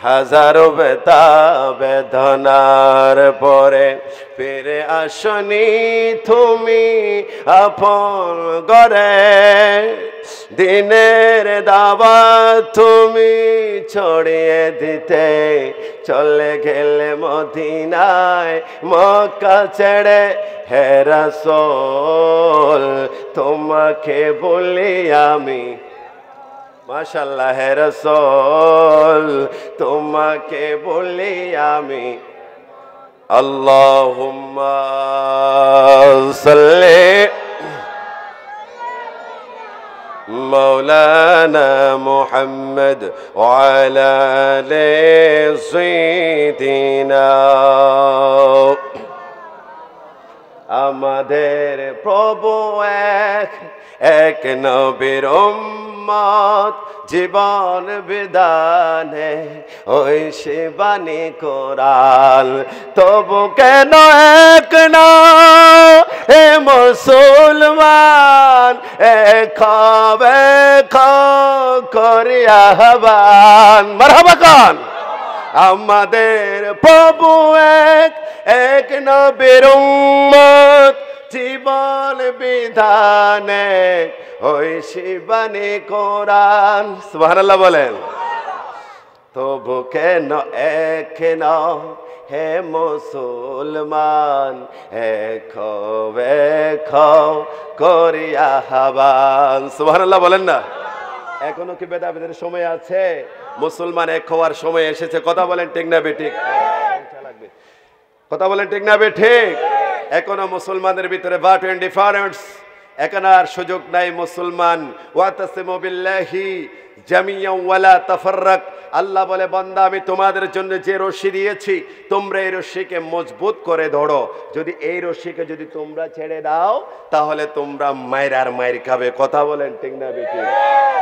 হাজারো ব্যথা বেদনার পরে ফিরে আসনি তুমি আপন ঘরে। দিনের দাওয়াত তুমি ছড়িয়ে দিতে চলে গেলে মদিনায় মক্কা ছেড়ে। হে রাসূল তোমাকে বলি আমি, মাশাআল্লাহ, হে রাসূল তোমাকে বলি আমি, আল্লাহুম্মা সাল্লি মাওলানা মুহাম্মদ ওয়া আলা আলি সাইয়্যিদিনা। আমাদের প্রভু এক, এক নবীর উম্মত, জীবন বিধানে ওই সে বাণী কোরআন। তবু কেন এক না হে মুসলমান, এক করি আহ্বান। মারহাবা খান। আমাদের প্রভু এক, এক নবীর উম্মত, জীবন বিধানে ওই শিবানী কোরআন। সুবহানাল্লাহ বলেন। তবু কেন এক না হে মুসলমান, এক করি আহ্বান। সুবহানাল্লাহ বলেন না। এখনো কি ভেদাভেদের সময় আছে? মুসলমান এক হওয়ার সময় এসেছে। কথা বলেন ঠিক না বেঠিক? কথা বলেন ঠিক না বেঠিক? এখনো মুসলমানদের ভিতরে বাটন ডিফারেন্স, এখন আর সুযোগ নাই। মুসলমান ওয়াতাসিমু বিল্লাহি জামিয়ান ওয়ালা তাফাররাক। আল্লাহ বলে, বান্দা আমি তোমাদের জন্য যে রশি দিয়েছি তোমরা এই রশিকে মজবুত করে ধরো। যদি এই রশিকে যদি তোমরা ছেড়ে দাও তাহলে তোমরা মায়ের আর মায়ের খাবে। কথা বলেন ঠিক না বেঠিক?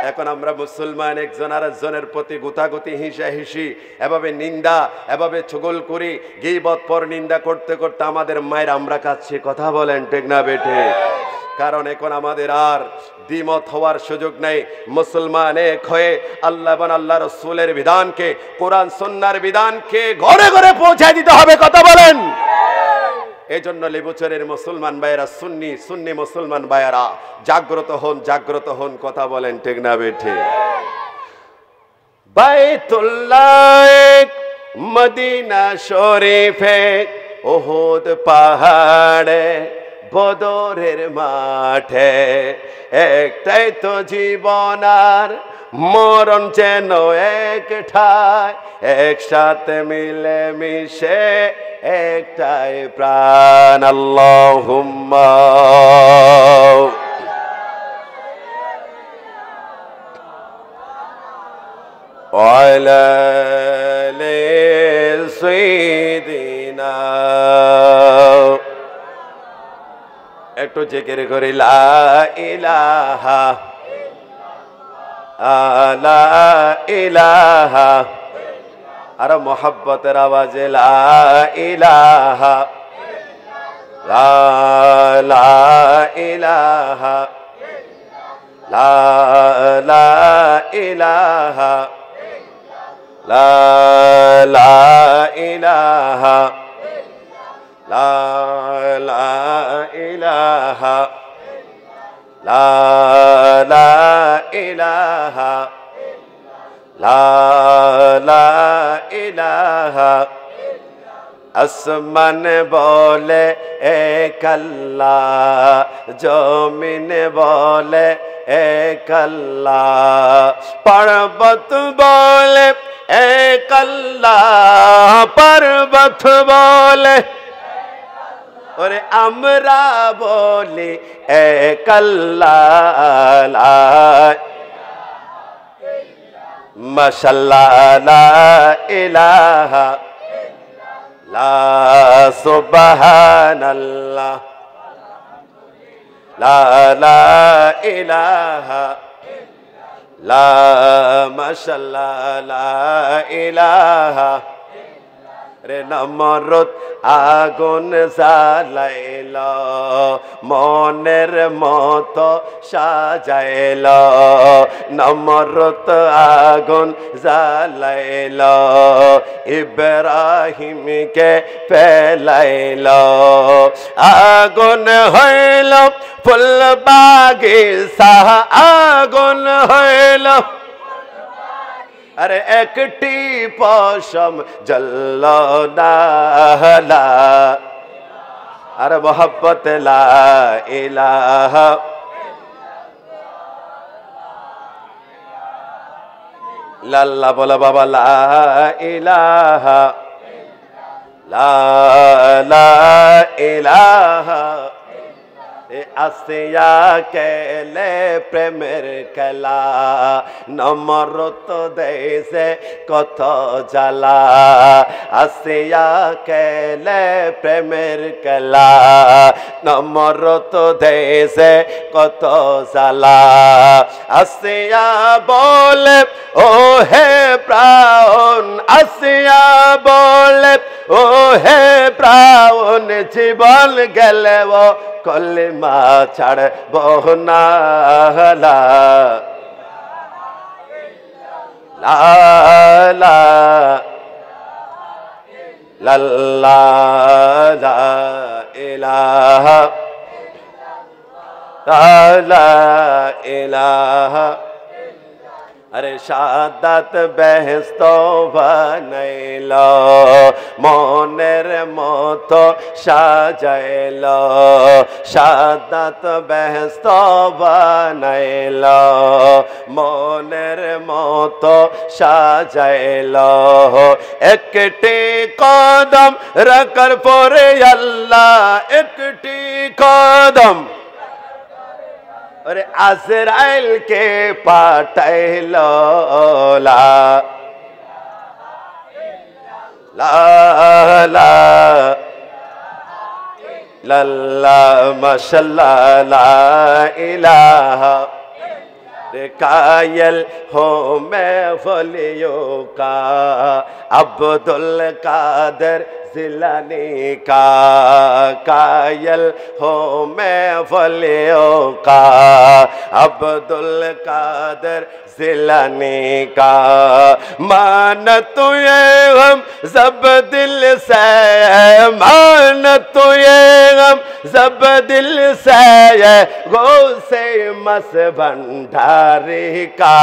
এখন আমরা মুসলমান একজন আরেকজনের প্রতি গুতাগুতি, হিসাহিসি, এভাবে নিন্দা, এভাবে চুগল করি, গীবত পর নিন্দা করতে করতে আমাদের মায়ের আমরা কাচ্ছি। কথা বলেন ঠিক না বেঠিক? কারণ এখন আমাদের আর দ্বিমত হওয়ার সুযোগ নেই। মুসলমান এক হয়ে আল্লাহ এবং আল্লাহ রসুলের বিধানকে, কোরআন সুন্নাহর বিধানকে ঘরে ঘরে পৌঁছায় দিতে হবে। কথা বলেন। এই জন্য লেবুচরের মুসলমান ভাইয়েরা, সুন্নি সুন্নি মুসলমান ভাইয়েরা জাগ্রত হন, জাগ্রত হন। কথা বলেন ঠিক না বেঠিক? বাইতুল্লাহ মদিনা শরীফে উহুদ পাহাড়ে বদরের মাঠে একটাই তো জীবন আর মরণ যেন একঠাই, একসাথে মিলে মিশে একটাই প্রাণ। আল্লাহুম্মা ওয়ালা আলি সাইয়্যিদিনা। একটু জিকির করি লা ইলাহা লা ইলাহা। আর মোহাব্বতের আওয়াজে লা ইলাহা লা ইলাহা লা ইলাহা লা ইলাহা লা ইলাহা লা ইলাহা লা ইলাহা। আসমান বলে এক আল্লাহ, জমিন বলে এক আল্লাহ, পর্বত বলে এক আল্লাহ, পর্বত বলে, ওরে আমরা বলি এক আল্লাহ। মাশাআল্লাহ লা ইলাহা লা সুবহানাল্লাহ লা ইলাহা লা মাশাআল্লাহ লা ইলাহা রে নমরুদ আগুন জ্বালাইল মনের মতো সাজাইল নমরুদ আগুন জ্বালাইল ইব্রাহিমকে ফেলাইল আগুন হইল ফুল বাগিচা আগুন হইল আরে একটি পশম জ্বলল না আর মোহাব্বত লা ইলাহা লাল্লাহ বলা বাবা লা ইলাহা লা ইলাহা আসিয়া কেলে প্রেমের খেলা নমরত দেশে কত জ্বালা আসিয়া কেলে প্রেমের খেলা নমরত দেশে কত জ্বালা আসিয়া বলে ও হে প্রাণ আসিয়া বলে ও হে প্রাণ জীবন গেলে ও কলেমা ছাড়ব না লা ইলাহা লা ইলাহা अरे शादत बेहस्त बनैल मनेर मतो साजाइल शादत बेहस्त बनैल मनेर मतो साजाइल एकटी कदम रखर परे अल्लाह एकटी कदम अरे आजराइल के पाठैल ला लल्ला माशाल्लाह ला इलाहा रे कायल हो मैं वलियों का अब्दुल कादर जिलानी का कायल हो मैं वलियों का अब्दुल कादर जिलानी का मान तुझे हम सब दिल से मान तुझे हम सब दिल से गो से मस भंडारी का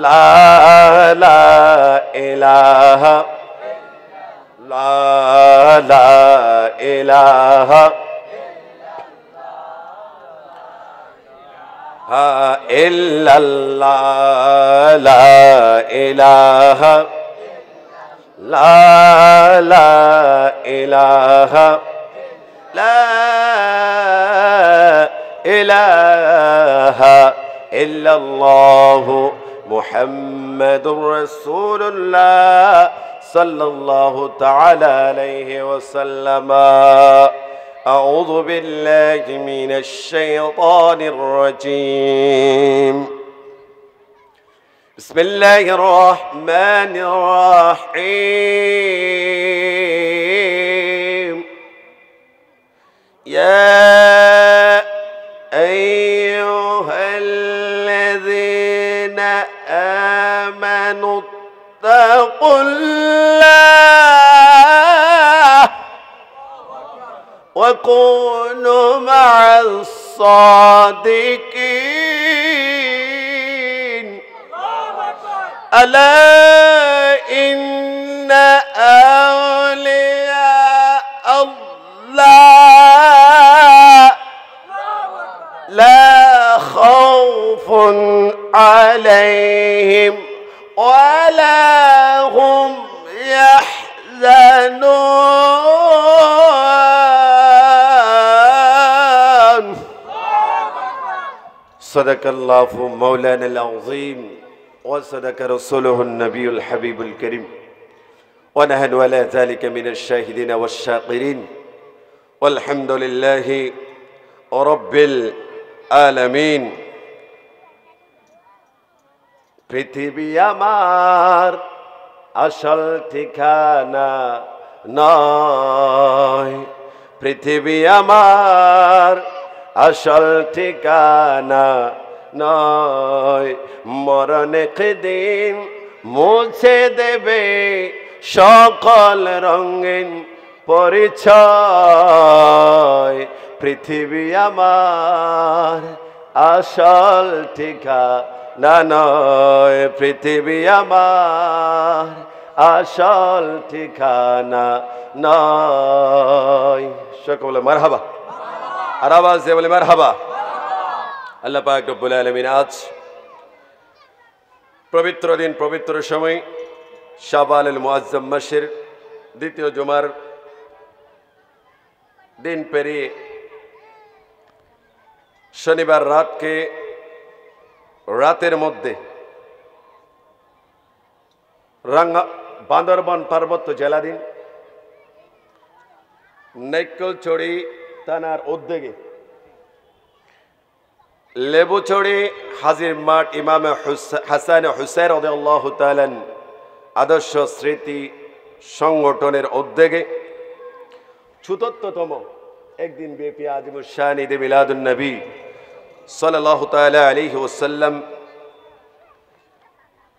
ला इलाहा ला इलाहा इल्लल्लाह ला इलाहा ला इलाहा ला इलाहा इल्लल्लाह मुहम्मदुर रसूलुल्लाह सल्लल्लाहु तआला अलैहि वसल्लम أعوذ بالله من الشيطان الرجيم بسم الله الرحمن الرحيم يا أيها الذين آمنوا اتقوا الله وكونوا مع الصادقين ألا إن أولياء الله لا خوف عليهم ولا هم يحزنون صدق الله مولانا العظيم وصدق رسوله النبي الحبيب الكريم ونحن على ذلك من الشاهدين والشاكرين والحمد لله رب العالمين পৃথিবী আমার আসল ঠিকানা নয়। পৃথিবী আমার আসল ঠিকানা নয়। মরণে দিন মুছে দেবে সকল রঙিন পরিচয়। পৃথিবী আমার আসল ঠিকানা নয়। পৃথিবী আমার আসল ঠিকানা নয়। সকলে বলে মারহাবা, আর আওয়াজ দিয়ে বলে মারহাবা। আল্লাহ পাক রব্বুল আলামিন আজ পবিত্র দিন, পবিত্র সময়, শাবানুল মুআজ্জম মাসের দ্বিতীয় জুমার দিন পেরিয়ে শনিবার রাতকে রাতের মধ্যে বান্দরবান পার্বত্য জেলাধীন নাইক্কলছড়ি থানার উদ্যোগে লেবুছড়ি হাজির মাঠ ইমাম হাসান হুসাইন রাদিয়াল্লাহু তাআলা আদর্শ স্মৃতি সংগঠনের উদ্যোগে ৭৪তম একদিন ব্যাপী আজিমুশ শান ঈদে মিলাদুন নবী সাল্লাল্লাহু তাআলা আলাইহি ওয়াসাল্লাম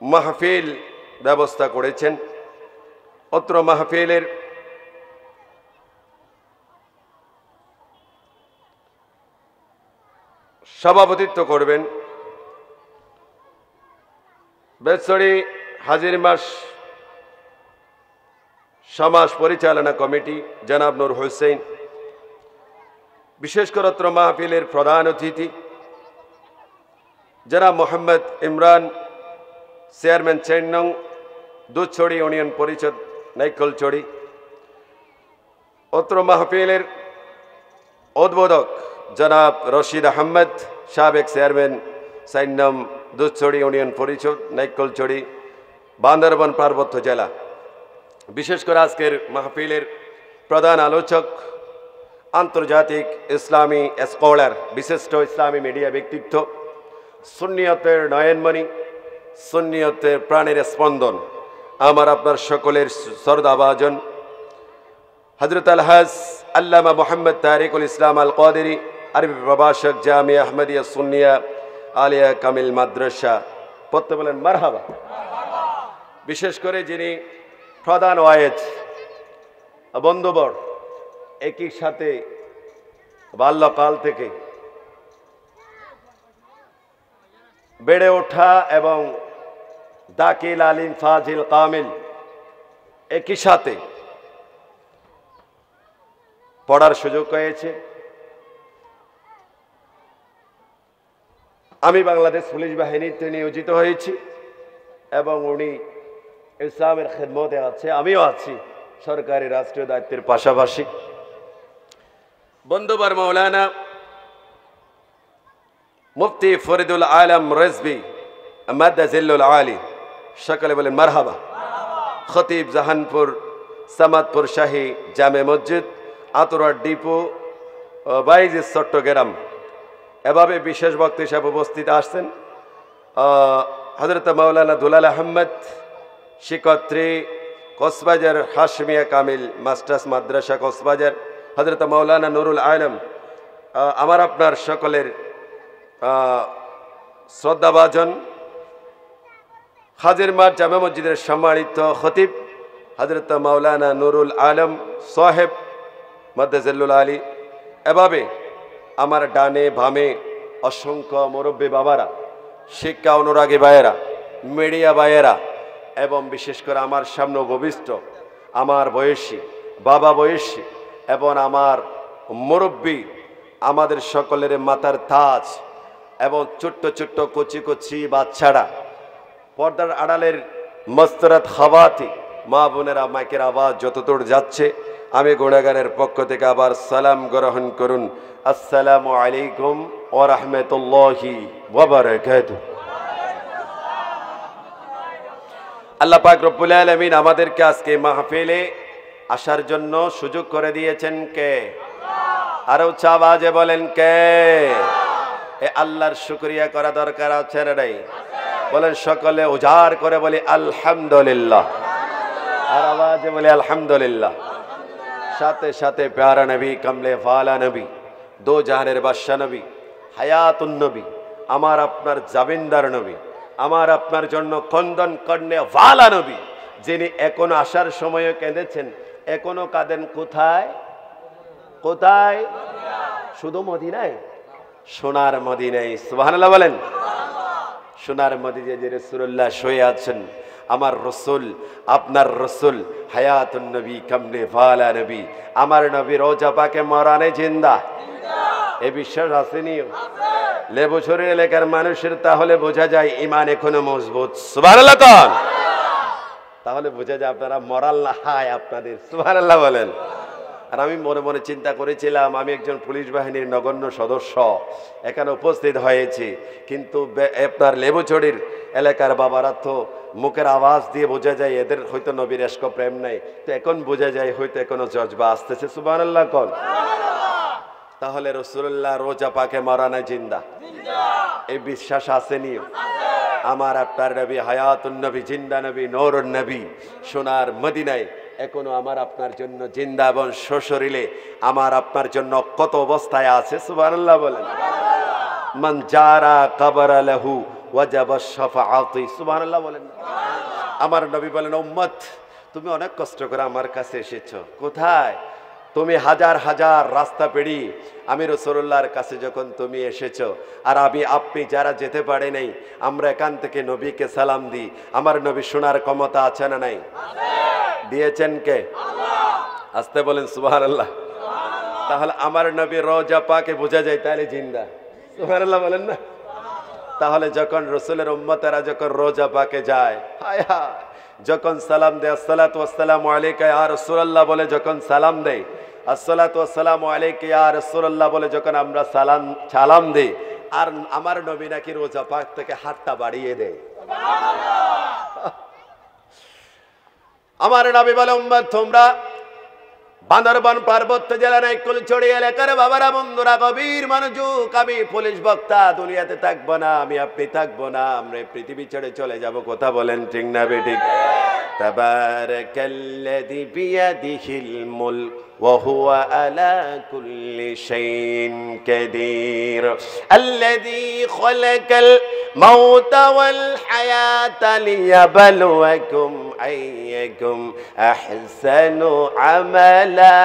মাহফিল ব্যবস্থা করেছেন। অত্র মাহফিলের সভাপতিত্ব করবেন বেতছড়ি হাজির মাস সমাজ পরিচালনা কমিটি জনাব নূর হোসেন। বিশেষ করে অত্র মাহফিলের প্রধান অতিথি জনাব মোহাম্মদ ইমরান, চেয়ারম্যান ৪ নং দুধছড়ি ইউনিয়ন পরিষদ নাইক্কলছড়ি। অত্র মাহফিলের উদ্বোধক জনাব রশিদ আহমদ, সাবেক চেয়ারম্যান ৪ নং দুধছড়ি ইউনিয়ন পরিষদ নাইক্কলছড়ি, বান্দরবান পার্বত্য জেলা। বিশেষ করে আজকের মাহফিলের প্রধান আলোচক আন্তর্জাতিক ইসলামী স্কলার, বিশিষ্ট ইসলামী মিডিয়া ব্যক্তিত্ব, সুন্নিয়তের নয়নমণি, সুন্নিয়তের প্রাণের স্পন্দন, আমার আপনার সকলের সরদাভাজন হযরত আলহাজ আল্লামা মোহাম্মদ তারিকুল ইসলাম আল কাদেরী, আরবি প্রভাষক, জামিয়া আহমদিয়া সুন্নিয়া আলিয়া কামিল মাদ্রাসা। পড়তে বলেন মারহাবা। বিশেষ করে যিনি প্রধান ওয়াইজ বন্ধুবর, একই সাথে বাল্যকাল থেকে বেড়ে ওঠা এবং দাকিল আলিম ফাজিল কামিল একই সাথে পড়ার সুযোগ হয়েছে। আমি বাংলাদেশ পুলিশ বাহিনীতে নিয়োজিত হয়েছি এবং উনি ইসলামের খেদমতে আছে, আমিও আছি সরকারি রাষ্ট্রীয় দায়িত্বের পাশাপাশি। বন্ধুবার মাওলানা মুফতি ফরিদুল আলম রেজবি মাদ্দাজিল্লুল আলী, সকলে বলেন মারহাবা। খতিব জাহানপুর সামাদপুর শাহী জামে মসজিদ, আতুরার ডিপো, বাইজি চট্টগ্রাম। এভাবে বিশেষ বক্তা হিসাবে উপস্থিত আসছেন হযরত মাওলানা দুলাল আহমদ, শিক্ষার্থী কক্সবাজার হাশমিয়া কামিল মাস্টার্স মাদ্রাসা কক্সবাজার, হযরত মাওলানা নুরুল আলম, আমার আপনার সকলের শ্রদ্ধাভাজন হাজির মাঠ জামে মসজিদের সম্মানিত খতিব হযরত মাওলানা নুরুল আলম সাহেব মাদ্দাজিল্লুল আলী। এভাবে আমার ডানে বামে অসংখ্য মুরব্বী বাবারা, শিক্ষা অনুরাগী ভাইয়েরা, মিডিয়া ভাইয়েরা এবং বিশেষ করে আমার সামনে উপবিষ্ট আমার বয়সী, বাবা বয়সী এবং আমার মুরব্বী, আমাদের সকলের মাথার তাজ এবং ছোট্ট ছোট্ট কচি কচি বাচ্চারা, পর্দার আড়ালের মস্তরাত খাওয়াতি মা বোনেরা, মাইকের আওয়াজ যতদূর যাচ্ছে আমি গুণাগারের পক্ষ থেকে আবার সালাম গ্রহণ করুন। আসসালামু আলাইকুম ওয়া রাহমাতুল্লাহি ওয়া বারাকাতুহু। আল্লাহ পাক রব্বুল আলামিন আমাদেরকে আজকে মাহফিলে আসার জন্য সুযোগ করে দিয়েছেন কে? আরো উচ্চ আওয়াজে বলেন কে? এ আল্লাহর শুকরিয়া করা দরকার আছে না নাই? বলেন সকলে উজাড় করে বলি আলহামদুলিল্লাহ। আর আওয়াজে বলে আলহামদুলিল্লাহ। সাথে সাথে প্যারা নবী, কমলে ফালা নবী, দো জাহানের বাদশা নবী, হায়াতুন নবী, আমার আপনার জাবিনদার নবী, আমার আপনার জন্য কন্দন কর্ণে ওয়ালা নবী, যিনি এখনো আসার সময় কেঁদেছেন, এখনো কাঁদেন। কোথায় কোথায়? শুধু মদিনায়? সোনার মদিনায়। সুবহানাল্লাহ বলেন। সোনার মদিনায় যে রাসূলুল্লাহ শুয়ে আছেন, আমার রসুল, আপনার রসুল, হায়াতুন নবী, কমলে ওয়ালা নবী, আমার নবী রোজা পাকে মরানে জিন্দা। এ বিশ্বাস আসেনি? লেবুছড়ি এলাকার মানুষের তাহলে বোঝা যায় ইমান এখনো মজবুত। সুবহানাল্লাহ কোন? তাহলে বোঝা যায় আপনারা মরাল না হায় আপনাদের। সুবহানাল্লাহ বলেন। আর আমি মনে মনে চিন্তা করেছিলাম, আমি একজন পুলিশ বাহিনীর নগণ্য সদস্য, এখানে উপস্থিত হয়েছি, কিন্তু আপনার লেবুছড়ির এলাকার বাবারা তো মুখের আওয়াজ দিয়ে বোঝা যায় এদের হয়তো নবীর এশক প্রেম নাই, তো এখন বোঝা যায় হয়তো এখনো জজবা আসতেছে। সুবহানাল্লাহ কোন? তাহলে রাসূলুল্লাহ রোজা পাকে মরানা জিন্দা, এই বিশ্বাস আসেনি? আমার আপনার নবী হায়াতুন নবী, জিন্দা নবী, নূরুন নবী, সোনার মদিনায় এখনো আমার আপনার জন্য জিন্দা এবং সশরীরে আমার আপনার জন্য কত অবস্থায় আছে। সুবহানাল্লাহ বলেন। মান জারা কবরা লাহু ওয়াজাবা শাফাআতি। সুবহানাল্লাহ বলেন। আমার নবী বলেন, উম্মত তুমি অনেক কষ্ট করে আমার কাছে এসেছো। কোথায়? তুমি হাজার হাজার রাস্তা পেরিয়ে আমি রাসূলুল্লাহর কাছে যখন তুমি এসেছো, আর আপনি যারা যেতে পারে নাই, আমরা এখান থেকে নবীকে সালাম দিই। আমার নবী শোনার ক্ষমতা আছে না নাই? দিয়েছেন কে? আসতে বলেন সুবহানাল্লাহ। তাহলে আমার নবী রোজা পাকে বোঝা যায় তাহলে জিন্দা। সুবহানাল্লাহ বলেন না? তাহলে যখন রাসূলের উম্মতেরা যখন রোজা পাকে যায়, হায় হায়, যখন সালাম দেয়, আসসালাতু ওয়াসসালামু আলাইকা ইয়া রাসূলুল্লাহ বলে যখন সালাম দেয়, আসসালাতু ওয়াসসালামু আলাইকা ইয়া রাসূলুল্লাহ বলে যখন আমরা সালাম দেই, আর আমার নবী নাকি রোজা পাক থেকে হাতটা বাড়িয়ে দেয়। আমার নবী বলে, উম্মত তোমরা বান্দরবান পার্বত্য জেলার কুলছড়ি এলাকার বাবারা, বন্ধুরা, গভীর মনোযোগ, আমি পুলিশ বক্তা দুনিয়াতে থাকবো না, আমি আপনি থাকবো না, আমরা পৃথিবী ছেড়ে চলে যাব। কথা বলেন ঠিক না বেঠিক? তাবারাকাল্লাযী বিয়াদিহিল মুলক ওয়া হুয়া আলা কুল্লি শাইইন কাদির আল্লাযী খালাকাল মাউতা ওয়াল হায়াতা লিয়াবলুয়াকুম আইয়াকুম আহসানু আমালা।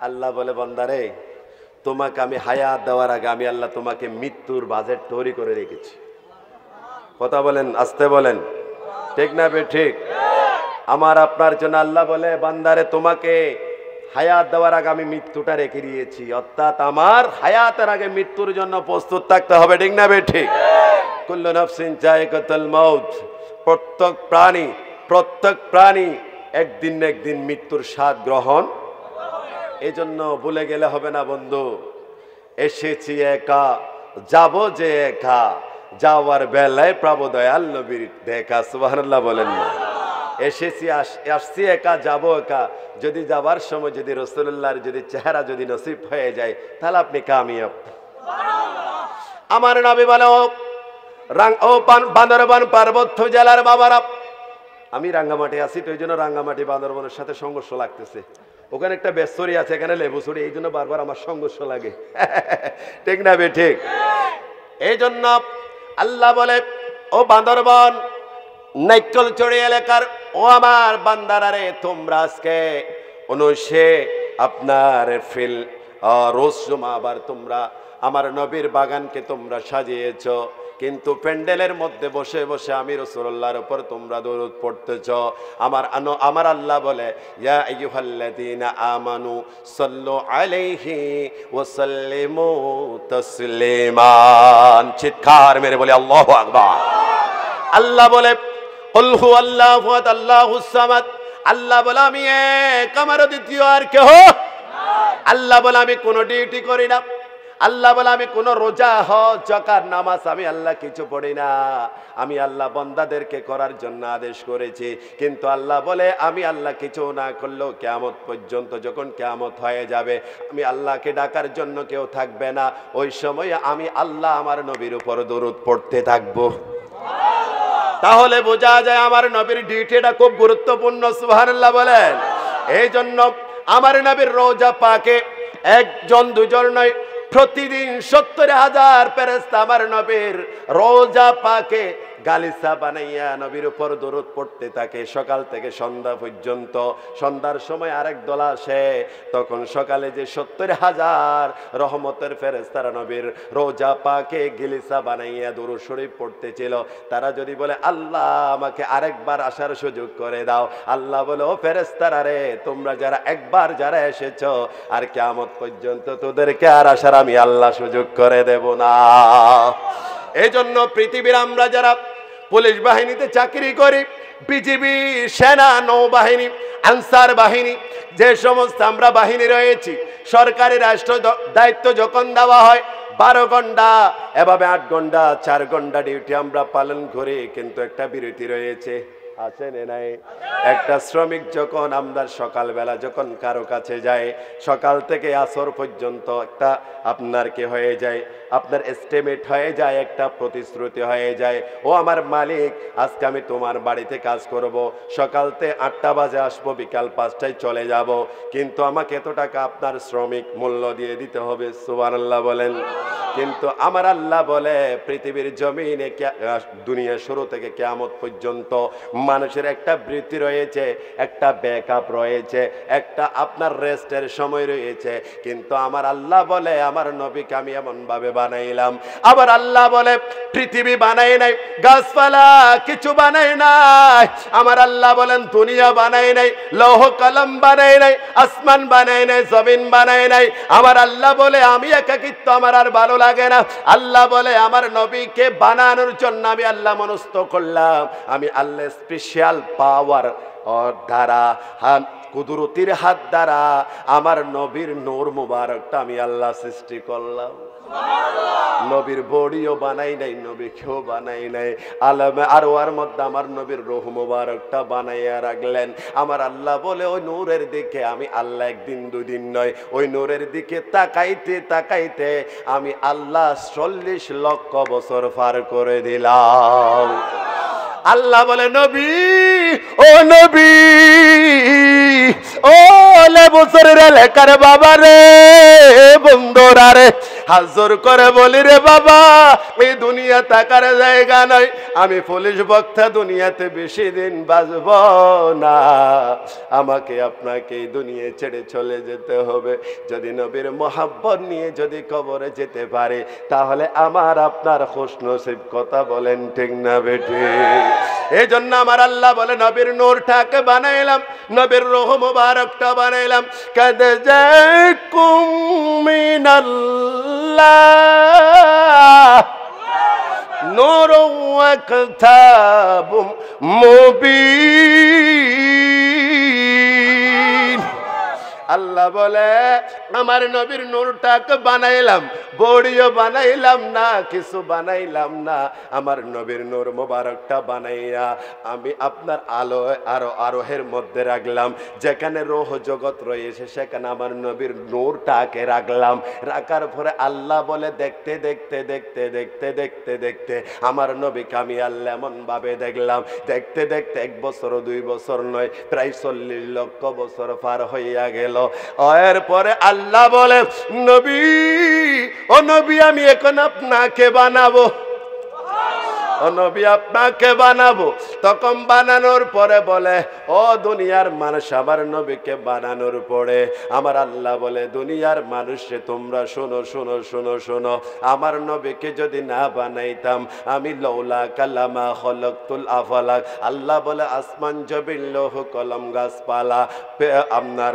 আল্লাহ বলে, বান্দারে তোমাকে আমি হায়াত দেওয়ার আগে আমি আল্লাহ তোমাকে মৃত্যুর বাজেট তৈরি করে রেখেছি। কথা বলেন, আসতে বলেন, ঠিক না বে ঠিক? আমার আপনার জন্য আল্লাহ বলে, বান্দারে তোমাকে হায়াত দেওয়ার আগে আমি মৃত্যুটা রেখে দিয়েছি, অর্থাৎ আমার হায়াতের আগে মৃত্যুর জন্য প্রস্তুত থাকতে হবে। ঠিক না বে ঠিক? কুল্লু নাফসিন যায়কাতুল মাউত, প্রত্যেক প্রাণী একদিন না একদিন মৃত্যুর স্বাদ গ্রহণ। এজন্য ভুলে গেলে হবে না বন্ধু, এসেছি একা যাব যে একা, যাওয়ার বেলায় প্রভু দয়াল নবীর দেখা। সুবহানাল্লাহ বলেন না? এসেছি আসছি একা, যাব একা, যদি যাবার সময় যদি রাসূলুল্লাহর যদি চেহারা যদি নসিব হয়ে যায় তাহলে আপনি কামিয়াব। আমার নবী বলে, ও বান্দরবান পার্বত্য জেলার বাবারা, আমি রাঙ্গামাটি আছি, তো এই জন্য রাঙ্গামাটি বান্দরবানের সাথে সংঘর্ষ লাগতেছে। ওখানে একটা বেসরি আছে, এখানে লেবুছড়ি, এই জন্য বারবার আমার সংঘর্ষ লাগে। ঠিক না বে ঠিক? এই জন্য আল্লাহ বলে, ও বান্দরবান নাইকলছড়ি এলাকার ও আমার বান্দারারে, তোমরা আজকে 19 আপনার ফিল রোজ জুমা আবার তোমরা আমার নবীর বাগানকে তোমরা সাজিয়েছ, কিন্তু প্যান্ডেলের মধ্যে বসে বসে আমি রাসূলুল্লাহর উপর তোমরা দরুদ পড়তেছ। আমার আল্লাহ বলে, ইয়া আইয়ুহাল্লাযীনা আমানু সাল্লু আলাইহি ওয়া সাল্লিমু তাসলিমান। চিৎকার মেরে বলে আল্লাহু আকবার। আল্লাহ বলে, কুল হুয়াল্লাহু আহাদ আল্লাহুস সামাদ। আল্লাহ বলে, আমি এক, আমার দ্বিতীয় আর কেহ। আল্লাহ বলে, আমি কোনো ডিউটি করি না। আল্লাহ বলে, আমি কোনো রোজা হজ যাকাত নামাজ আমি আল্লাহ কিছু পড়ি না। আমি আল্লাহ বান্দাদেরকে করার জন্য আদেশ করেছি, কিন্তু আল্লাহ বলে আমি আল্লাহ কিছু না করলেও কিয়ামত পর্যন্ত, যখন কিয়ামত হয়ে যাবে আমি আল্লাহকে ডাকার জন্য কেউ থাকবে না, ওই সময় আমি আল্লাহ আমার নবীর উপর দরুদ পড়তে থাকবো। তাহলে বোঝা যায় আমার নবীর ডিউটিটা খুব গুরুত্বপূর্ণ। সুবহানাল্লাহ বলেন। এই জন্য আমার নবীর রওজা পাকে একজন দুজন নয়, প্রতিদিন 70,000 ফেরেশতা আমার নবীর রওজা পাকে গালিসা বানাইয়া নবীর উপর দরুদ পড়তে থাকে সকাল থেকে সন্ধ্যা পর্যন্ত। সন্ধ্যার সময় আরেক দল আসে, তখন সকালে যে 70,000 রহমতের ফেরেশতারা নবীর রওজা পাকে গিলিসা বানাইয়া দরুদ শরীফ পড়তেছিল, তারা যদি বলে আল্লাহ আমাকে আরেকবার আসার সুযোগ করে দাও, আল্লাহ বলে ও ফেরেশতারা রে, তোমরা যারা একবার যারা এসেছো আর কিয়ামত পর্যন্ত তোদেরকে আর আসার আমি আল্লাহ সুযোগ করে দেব না। এই জন্য পৃথিবীর আমরা যারা পুলিশ বাহিনীতে চাকরি করি, বিজিবি, সেনা, নৌবাহিনী, আনসার বাহিনী, যে সমস্ত আমরা বাহিনী রয়েছি, সরকারি রাষ্ট্র দায়িত্ব যখন দেওয়া হয় 12 ঘন্টা এভাবে 8 ঘন্টা 4 ঘন্টা ডিউটি আমরা পালন করি, কিন্তু একটা বিরতি রয়েছে, আছে না নাই? একটা শ্রমিক যখন আমরা সকালবেলা যখন কারো কাছে যায়, সকাল থেকে আসর পর্যন্ত একটা আপনার কি হয়ে যায়, আপনার এস্টিমেট হয়ে যায়, একটা প্রতিশ্রুতি হয়ে যায়, ও আমার মালিক আজকে আমি তোমার বাড়িতে কাজ করব, সকালতে 8টা বাজে আসবো, বিকাল 5টায় চলে যাব, কিন্তু আমাকে এত টাকা আপনার শ্রমিক মূল্য দিয়ে দিতে হবে। সুবহানাল্লাহ বলেন। কিন্তু আমার আল্লাহ বলে পৃথিবীর জমিনে দুনিয়া শুরু থেকে কিয়ামত পর্যন্ত মানুষের একটা বৃত্তি রয়েছে, একটা ব্যাকআপ রয়েছে, একটা আপনার রেস্টের সময় রয়েছে, কিন্তু আমার আল্লাহ বলে আমার নবীকে আমি এমন ভাবে বানাইলাম। আবার আল্লাহ বলে পৃথিবী বানাই নাই, গাছপালা কিছু বানাই নাই, আমার আল্লাহ বলেন দুনিয়া বানাই নাই, লৌহ কলম বানাই নাই, আসমান বানাই নাই, জমিন বানাই নাই। আমার আল্লাহ বলে আমি একাকিত্ব আমার আর ভালো লাগে না। আল্লাহ বলে আমার নবীকে বানানোর জন্য আমি আল্লাহ মনস্থ করলাম, আমি আল্লাহ স্পেশাল পাওয়ার দ্বারা কুদরতির হাত দ্বারা আমার নবীর নূর মুবারকটা আমি আল্লাহ সৃষ্টি করলাম। নবীর বডিও বানাই নাই, নবীকেও বানাই নাই, আলমে আরওয়ার মধ্যে আমার নবীর রূহ মুবারকটা বানাইয়া রাখলেন। আমার আল্লাহ বলে ওই নূরের দিকে আমি আল্লাহ একদিন দুদিন নয়, ওই নূরের দিকে তাকাইতে তাকাইতে আমি আল্লাহ 40 লক্ষ বছর পার করে দিলাম। আল্লাহ বলে নবী, ও নবী, ও বছরের এলাকার বাবা রে, বন্ধুরা রে, হাজর করে বলি রে বাবা, এই দুনিয়া থাকার জায়গা নয়, আমি পুলিশ বক্তা দুনিয়াতে বেশি দিন বাঁচব না, আমাকে আপনাকে এই দুনিয়া ছেড়ে চলে যেতে হবে। যদি নবীর মোহাব্বত নিয়ে যদি কবরে যেতে পারে, তাহলে আমার আপনার খুশনসিব। কথা বলেন ঠিক না বেটি? এই জন্য আমার আল্লাহ বলে নবীর নূরটাকে বানাইলাম, নবীর রূহ মুবারকটা বানাইলাম। কাদ জাকুম মিনাল্লাহ নূরুন ওয়া কিতাবুম মুবিন। আল্লাহ বলে আমার নবীর নূরটাকে বানাইলাম, বড়িও বানাইলাম না, কিছু বানাইলাম না, আমার নবীর নূর মুবারকটা বানাইয়া আমি আপনার আলো আরো আরোহের মধ্যে রাখলাম। যেখানে রূহ জগৎ রয়েছে সেখানে আমার নবীর নূরটাকে রাখলাম। রাখার পরে আল্লাহ বলে দেখতে দেখতে দেখতে দেখতে দেখতে দেখতে আমার নবীকে আমি আল্লাহ এমন ভাবে দেখলাম, দেখতে দেখতে 1 বছর 2 বছর নয়, প্রায় 40 লক্ষ বছর পার হইয়া গেল। এরপরে আল্লাহ বলে নবী, ও নবী, আমি এখন আপনাকে বানাবো, ও নবী আপনাকে বানাবো। তখন বানানোর পরে বলে ও দুনিয়ার মানুষ, আমার নবীকে বানানোর পরে আমার আল্লাহ বলে দুনিয়ার মানুষে তোমরা শোনো শোনো শোনো শোনো, আমার নবীকে যদি না বানাইতাম আমি লৌলা কালামা খলকতুল আফলাক। আল্লাহ বলে আসমান জমিন লৌহ কলম গাছপালা, আপনার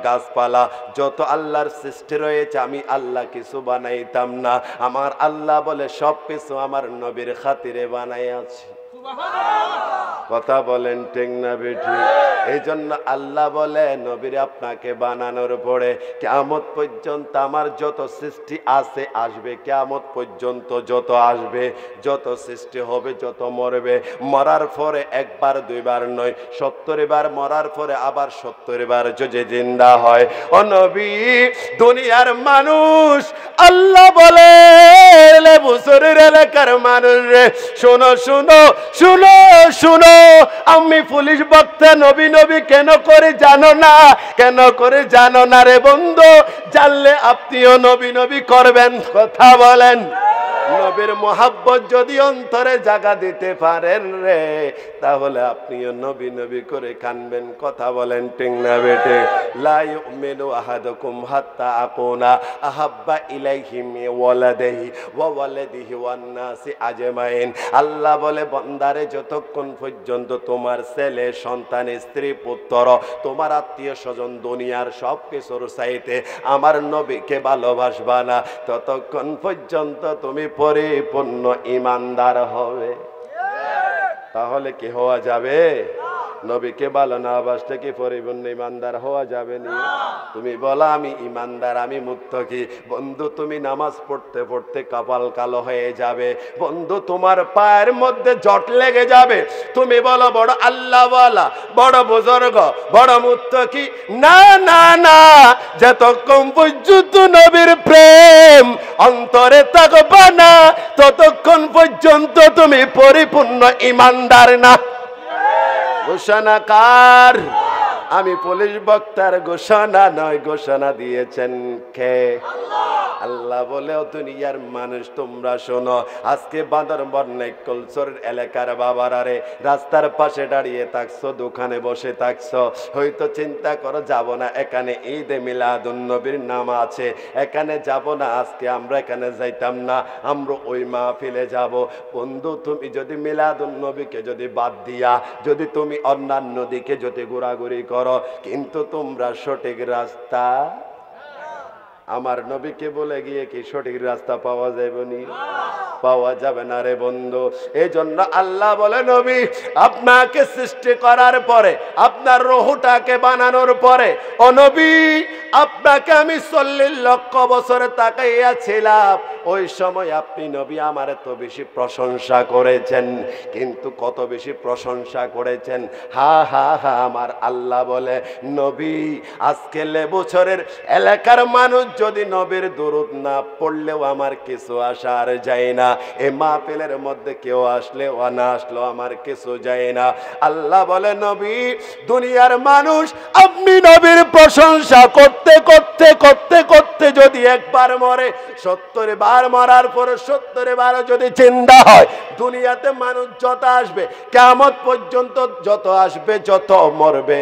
গাছপালা যত আল্লাহর সৃষ্টি রয়েছে আমি আল্লাহ কিছু বানাইতাম না। আমার আল্লাহ বলে সব কিছু আমার নবীর খাতিরে বানাই আছে। কথা বলেন ঠিক না বেঠিক? এই জন্য আল্লাহ বলে নবীর আপনাকে বানানোর পরে কিয়ামত পর্যন্ত আমার যত সৃষ্টি আছে আসবে, কিয়ামত পর্যন্ত যত আসবে, যত সৃষ্টি হবে, যত মরবে, মরার পরে একবার দুইবার নয় 70 বার মরার পরে আবার 70 বার যদি জিন্দা হয়। ও নবী, দুনিয়ার মানুষ আল্লাহ বলে বছরের এলাকার মানুষ রে শোনো শোনো শোনো শোনো, আমি পুলিশ বক্তা নবী নবী কেন করে জানো না? কেন করে জানো না রে বন্ধু? জানলে আপনিও নবী নবী করবেন। কথা বলেন। নবীর মোহাব্বত যদি অন্তরে জায়গা দিতে পারেন রে, তাহলে আপনিও নবী নবী করে কানবেন। কথা বলেন ঠিক না বেটে? লা ইউমিনু আহাদুকুম হাত্তা আকুনা আহাব্বা ইলাইহি মিন ওয়ালাদিহি ওয়া ওয়ালাদিহি ওয়ান নাসি আজমাইন। আল্লাহ বলে বান্দারে যতক্ষণ পর্যন্ত তোমার ছেলে সন্তান স্ত্রী পুত্র তোমার আত্মীয় স্বজন দুনিয়ার সব কিছুর চাইতে আমার নবীকে ভালোবাসবা না, ততক্ষণ পর্যন্ত তুমি পরিপূর্ণ ঈমানদার হবে। তাহলে কি হওয়া যাবে? নবীকে ভালো না বাসলে কি পরিপূর্ণ ঈমানদার হওয়া যাবে না? তুমি বলো আমি ঈমানদার, আমি মুত্তাকি। বন্ধু তুমি নামাজ পড়তে পড়তে কপাল কালো হয়ে যাবে বন্ধু, তোমার পায়ের মধ্যে জট লেগে যাবে। তুমি বলো বড় আল্লাহওয়ালা, বড় বুজুর্গ, বড় মুত্তাকি। না না না, যতক্ষণ পর্যন্ত নবীর প্রেম অন্তরে থাকবে না ততক্ষণ পর্যন্ত তুমি পরিপূর্ণ ঈমানদার না। ঘোষণা কার? আমি পুলিশ বক্তার ঘোষণা নয়, ঘোষণা দিয়েছেন কে? আল্লাহ বলে ও দুনিয়ার মানুষ তোমরা শোনো, আজকে বান্দরবন নাইকলচর এলাকার বাবারা রে রাস্তার পাশে দাঁড়িয়ে থাকছো, দোকানে বসে থাকছো, হয়তো চিন্তা করো যাব না, এখানে ঈদে মিলাদুন নবীর নাম আছে, এখানে যাব না, আজকে আমরা এখানে যাইতাম না, আমরা ওই মাহফিলে যাব। বন্ধু তুমি যদি মিলাদুন নবীকে যদি বাদ দিয়া যদি তুমি অন্যান্য দিকে যদি ঘোরাঘুরি করো, কিন্তু তোমরা সঠিক রাস্তা আমার নবীকে বলে গিয়ে কি সঠিক রাস্তা পাওয়া যাবে না? পাওয়া যাবে না রে বন্ধু। এই জন্য আল্লাহ বলে নবী আপনাকে সৃষ্টি করার পরে, আপনার রূহটাকে বানানোর পরে, ও নবী আপনাকে আমি 40 লক্ষ বছর তাকাইয়াছিলাম, ওই সময় আপনি নবী আমার এত বেশি প্রশংসা করেছেন। কিন্তু কত বেশি প্রশংসা করেছেন? হা হা হা। আমার আল্লাহ বলে নবী আজকে বছরের এলাকার মানুষ যদি নবীর দরুদ না পড়লেও আমার কিছু আসার যায় না। এই মাহফিলের মধ্যে কেউ আসলেও না আসলেও আমার কিছু যায় না। আল্লাহ বলে নবী দুনিয়ার মানুষ আপনি নবীর প্রশংসা করতে করতে করতে করতে যদি একবার মরে, 70 বার মরার পরে 70 বার যদি জিন্দা হয়, দুনিয়াতে মানুষ যত আসবে কিয়ামত পর্যন্ত যত আসবে যত মরবে,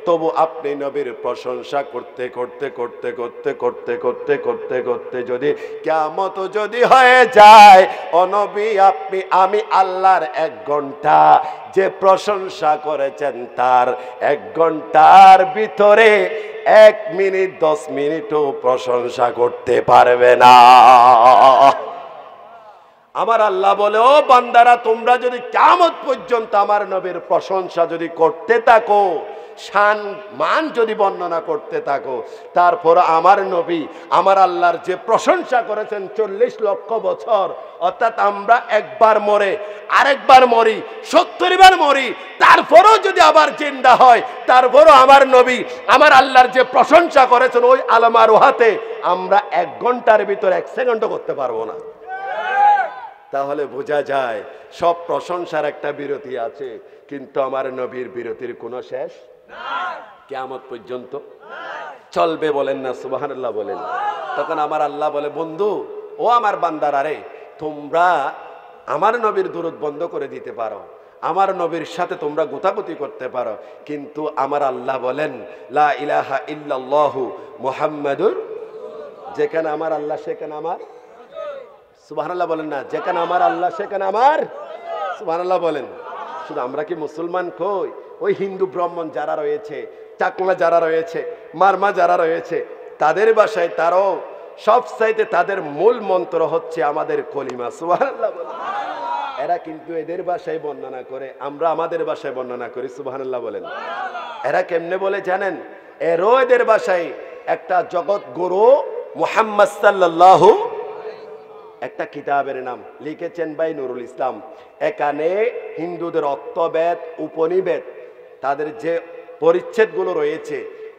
তবু আপনি নবীর প্রশংসা করতে করতে করতে করতে করতে করতে করতে করতে যদি কিয়ামত যদি হয়ে যায়, ও নবী আপনি আমি আল্লাহর 1 ঘন্টা যে প্রশংসা করেছেন তার 1 ঘন্টার ভিতরে 1 মিনিট 10 মিনিটও প্রশংসা করতে পারবে না। আমার আল্লাহ বলে ও বান্দারা তোমরা যদি কিয়ামত পর্যন্ত আমার নবীর প্রশংসা যদি করতে থাকো, শান মান যদি বর্ণনা করতে থাকো, তারপর আমার নবী আমার আল্লাহর যে প্রশংসা করেছেন 40 লক্ষ বছর, অর্থাৎ আমরা একবার মরে আরেকবার মরি, 70 বার মরি, তারপরও যদি আবার জিন্দা হয়, তারপরও আমার নবী আমার আল্লাহর যে প্রশংসা করেছেন ওই আলমার হাতে আমরা 1 ঘন্টার ভিতর 1 সেকেন্ডও করতে পারবো না। তাহলে বোঝা যায় সব প্রশংসার একটা বিরতি আছে, কিন্তু আমার নবীর বিরতির কোনো শেষ নাই, কিয়ামত পর্যন্ত চলবে। বলেন না সুবহানাল্লাহ বলেন। তখন আমার আল্লাহ বলে বন্ধু ও আমার বান্দারা রে, তোমরা আমার নবীর দুরূদ বন্ধ করে দিতে পারো, আমার নবীর সাথে তোমরা গোতাগুতি করতে পারো, কিন্তু আমার আল্লাহ বলেন লা ইলাহা ইল্লাল্লাহু মুহাম্মাদুর, যেখানে আমার আল্লাহ সেখানে আমার, সুবহানাল্লাহ বলেন না, যেখানে আমার আল্লাহ সেখানে আমার, সুবহানাল্লাহ বলেন। শুধু আমরা কি মুসলমান কই? ওই হিন্দু ব্রাহ্মণ যারা রয়েছে, চাকমা যারা রয়েছে, মারমা যারা রয়েছে, তাদের ভাষায় তারাও সব চাইতে তাদের মূল মন্ত্র হচ্ছে আমাদের কলিমা। সুবহানাল্লাহ বলেন। এরা কিন্তু এদের ভাষায় বর্ণনা করে, আমরা আমাদের ভাষায় বর্ণনা করি। সুবহানাল্লাহ বলেন। এরা কেমনে বলে জানেন? এরও এদের ভাষায় একটা জগৎ গুরু মুহাম্মদ সাল্লাল্লাহু একটা কিতাবের নাম লিখেছেন ভাই নুরুল ইসলাম। এখানে হিন্দুদের অর্থবেদ, উপনিবেদ, তাদের যে পরিচ্ছেদগুলো রয়েছে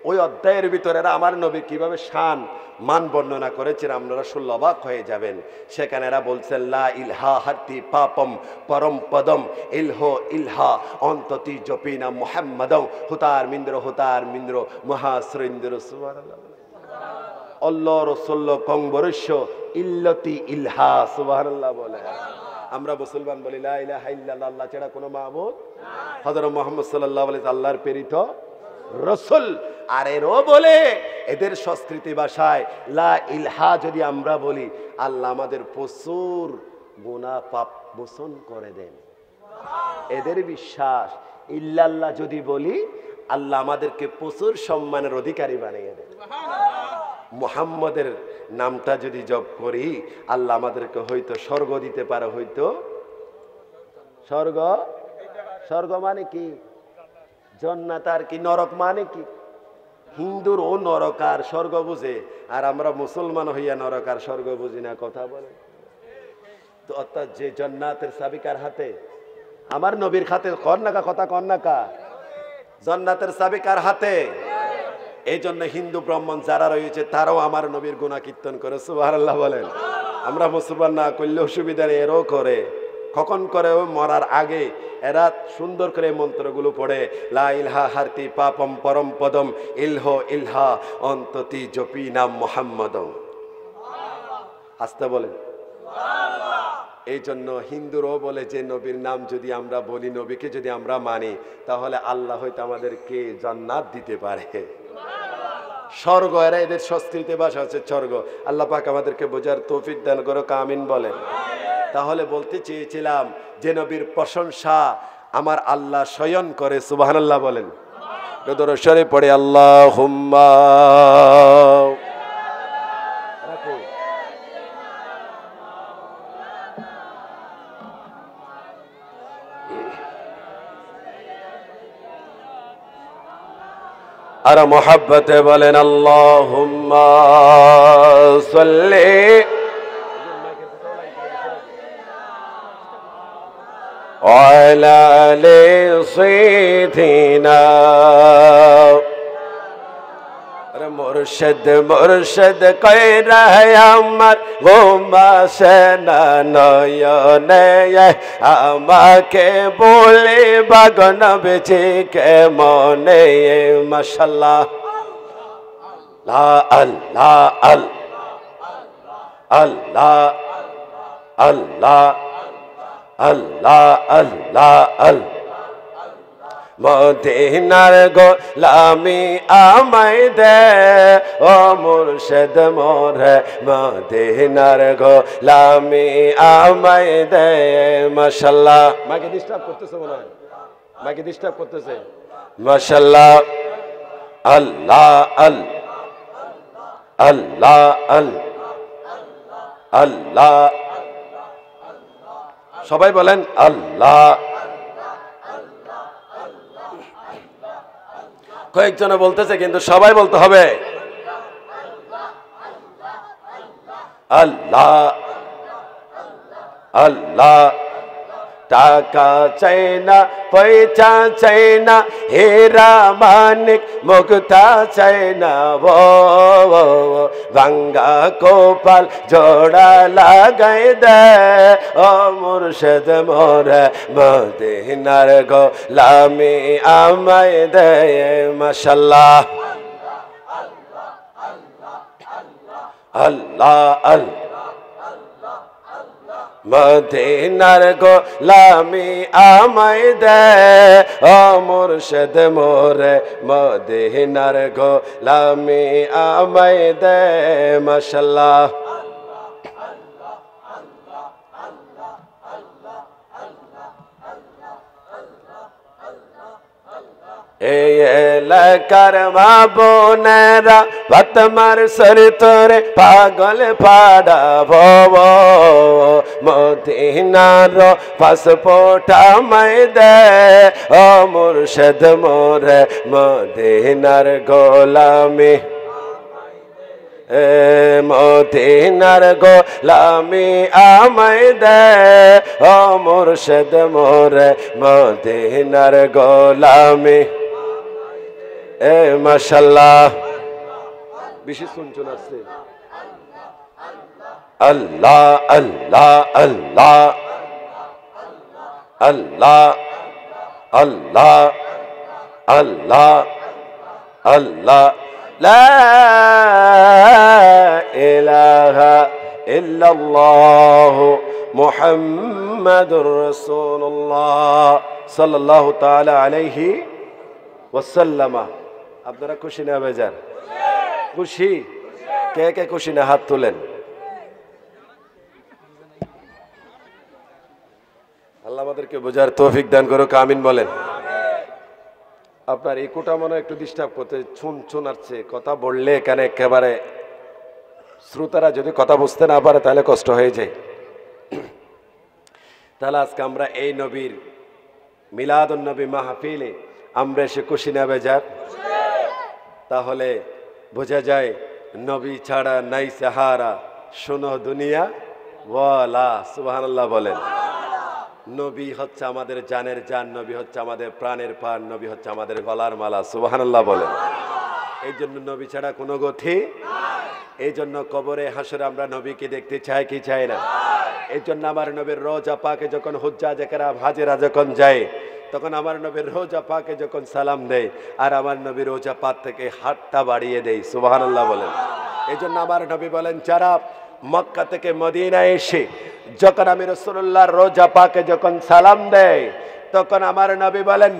ওই অধ্যায়ের ভিতরে এরা আমার নবী কিভাবে শান মান বর্ণনা করেছেন, আপনারা শুনলে অবাক হয়ে যাবেন। সেখানে এরা বলছেন লা ইলহা হাতি পাপম পরম পদম ইলহো ইলহা অন্ততি জপিনা মুহাম্মাদম হুতার মিন্দ্র মহাসুরেন্দ্র। সুবহানাল্লাহ। আল্লাহ রসুল্ল কংবরস্য ইল্লতি ইলহা। সুবহানাল্লাহ বলে। আমরা মুসলমান বলি লা ইলাহা ইল্লাল্লাহ, আল্লাহ ছাড়া কোনো মাবুদ। হযরত মুহাম্মদ সাল্লাল্লাহু আলাইহি আল্লাহর প্রেরিত রসুল। আর এরও বলে এদের সংস্কৃতি ভাষায় লা ইলহা যদি আমরা বলি, আল্লাহ আমাদের প্রচুর গুনাহ পাপ মোচন করে দেন। এদের বিশ্বাস ইল্লাল্লাহ যদি বলি, আল্লাহ আমাদেরকে প্রচুর সম্মানের অধিকারী বানিয়ে দেন। মুহাম্মদের নামটা যদি জপ করি, আল্লাহ আমাদেরকে হয়তো স্বর্গ দিতে পারে। হয়তো স্বর্গ, স্বর্গ মানে কি? জান্নাত। আর কি নরক মানে কি? হিন্দুর ও নরক আর স্বর্গ বুঝে, আর আমরা মুসলমান হইয়া নরক আর স্বর্গ বুঝি না। কথা বলে তো, অর্থাৎ যে জান্নাতের চাবি কার হাতে? আমার নবীর হাতে। কন্যাকা কথা কন্যাকা, জান্নাতের চাবি কার হাতে? এই জন্য হিন্দু ব্রাহ্মণ যারা রয়েছে তারাও আমার নবীর গুনাহ কীর্তন করে। সুবহানাল্লাহ বলেন। আমরা মুসলমান না করলে অসুবিধা নেই, এরও করে। কখন করে? ও মরার আগে এরা সুন্দর করে মন্ত্রগুলো পড়ে। লা ইলহা হারতি পাপম পরম পদম ইলহো ইলহা অন্ততি জপি নাম মুহাম্মাদম। আসতে বলেন। এই জন্য হিন্দুরাও বলে যে নবীর নাম যদি আমরা বলি, নবীকে যদি আমরা মানি, তাহলে আল্লাহ হয়তো আমাদেরকে জান্নাত দিতে পারে। স্বর্গ, এরা এদের সংস্কৃতি ভাষা হচ্ছে স্বর্গ। আল্লাহ পাক আমাদেরকে বোঝার তৌফিক দান করো, আমিন বলেন। তাহলে বলতে চেয়েছিলাম যে নবীর প্রশংসা আমার আল্লাহ স্বয়ং করে। সুবহানাল্লাহ বলেন। দরুদ পড়ে আল্লাহুম্মা। আর মোহাব্বতে বলেন আল্লাহুম্মা সাল্লি আলা সাইয়্যিদিনা। মুর্শিদ মুর্শিদ কইরা আমার গোমাসে না নয়নে, আমাকে বলে বাগন বেচে কে মনে। মাশাআল্লাহ। লা আল্লাহ আল্লাহ আল্লাহ আল্লাহ আল্লাহ আল্লাহ। মদিনার গোলামি আমায় দে ও মুর্শিদ মোরে, মদিনার গোলামি আমায় দে। মাশাআল্লাহ। মাকে ডিস্টার্ব করতেছে মনে হয়, মাকে ডিস্টার্ব করতেছে। মাশাআল্লাহ। আল্লাহ আল্লাহ আল্লাহ। সবাই বলেন আল্লাহ। কয়েকজনে বলতেছে, কিন্তু সবাই বলতে হবে আল্লাহ আল্লাহ। টাকা চাই না, পয়সা চাই না, হীরা মানিক মুক্তা চাই না, ভাঙ্গা কোপাল জোড়া লাগাই দে ও মুর্শিদ মোরে, মদিনার গোলামি আমায় দে। মাশাআল্লাহ। আল্লাহ আল্লাহ। মদিনার গোলামি আমায় দে ও মুর্শিদ মোরে, মদিনার গোলামি আমায় দে। মাশাআল্লাহ। এই এলাকার মা বোনেরা তোমার সরে তোরে পাগল পাড়া ভব মদিনার পাসপোর্ট আমায় দে ও মুর্শিদ মোরে মদিনার গোলামি মদিনার গোলামি আমায় দে ও মুর্শিদ মোরে মদিনার গোলামি মাশাআল্লাহ বেশি শুনছুন আছে আল্লাহ আল্লাহ আল্লাহ আল্লাহ আল্লাহ আল্লাহ আল্লাহ লা ইলাহা ইল্লাল্লাহ মুহাম্মাদুর রাসূলুল্লাহ সাল্লাল্লাহু তাআলা আলাইহি ওয়াসাল্লাম। আপনারা খুশি না বেজার? খুশি? কে কে খুশি না হাত তোলেন। আল্লাহ আমাদেরকে বোঝার তৌফিক দান করুক, আমিন বলেন। আপনার ইকোটা মনে একটু ডিস্টার্ব করতে, শোনাচ্ছে কথা বললে এখানে একেবারে শ্রোতারা যদি কথা বুঝতে না পারে তাহলে কষ্ট হয়ে যায়। তাহলে আজকে আমরা এই নবীর মিলাদুন নবী মাহফিলে আমরা এসে খুশি না বেজার? তাহলে বোঝা যায় নবী ছাড়া নাই সাহারা, শোনো দুনিয়া ওয়ালা। সুবহানাল্লাহ বলেন। নবী হচ্ছে আমাদের জানের জান, নবী হচ্ছে আমাদের প্রাণের প্রাণ, নবী হচ্ছে আমাদের গলার মালা। সুবহানাল্লাহ বলেন। এই জন্য নবী ছাড়া কোনো গতি। এই জন্য কবরে হাসরে আমরা নবীকে দেখতে চাই কি চাই না? এই জন্য আমার নবীর রোজা পাকে যখন হুজ্জাজে কেরাম হাজিরা যখন যায় তখন আমার নবীর রোজা পাকে যখন সালাম দেয় আর আমার নবীর রোজা পাক থেকে হাতটা বাড়িয়ে দেয়। সুবহানাল্লাহ বলেন। এই জন্য আমার নবী বলেন, যারা মক্কা থেকে মদিনায় এসে যখন আমি রাসূলুল্লাহর রোজা পাকে যখন সালাম দেয় তখন আমার নবী বলেন,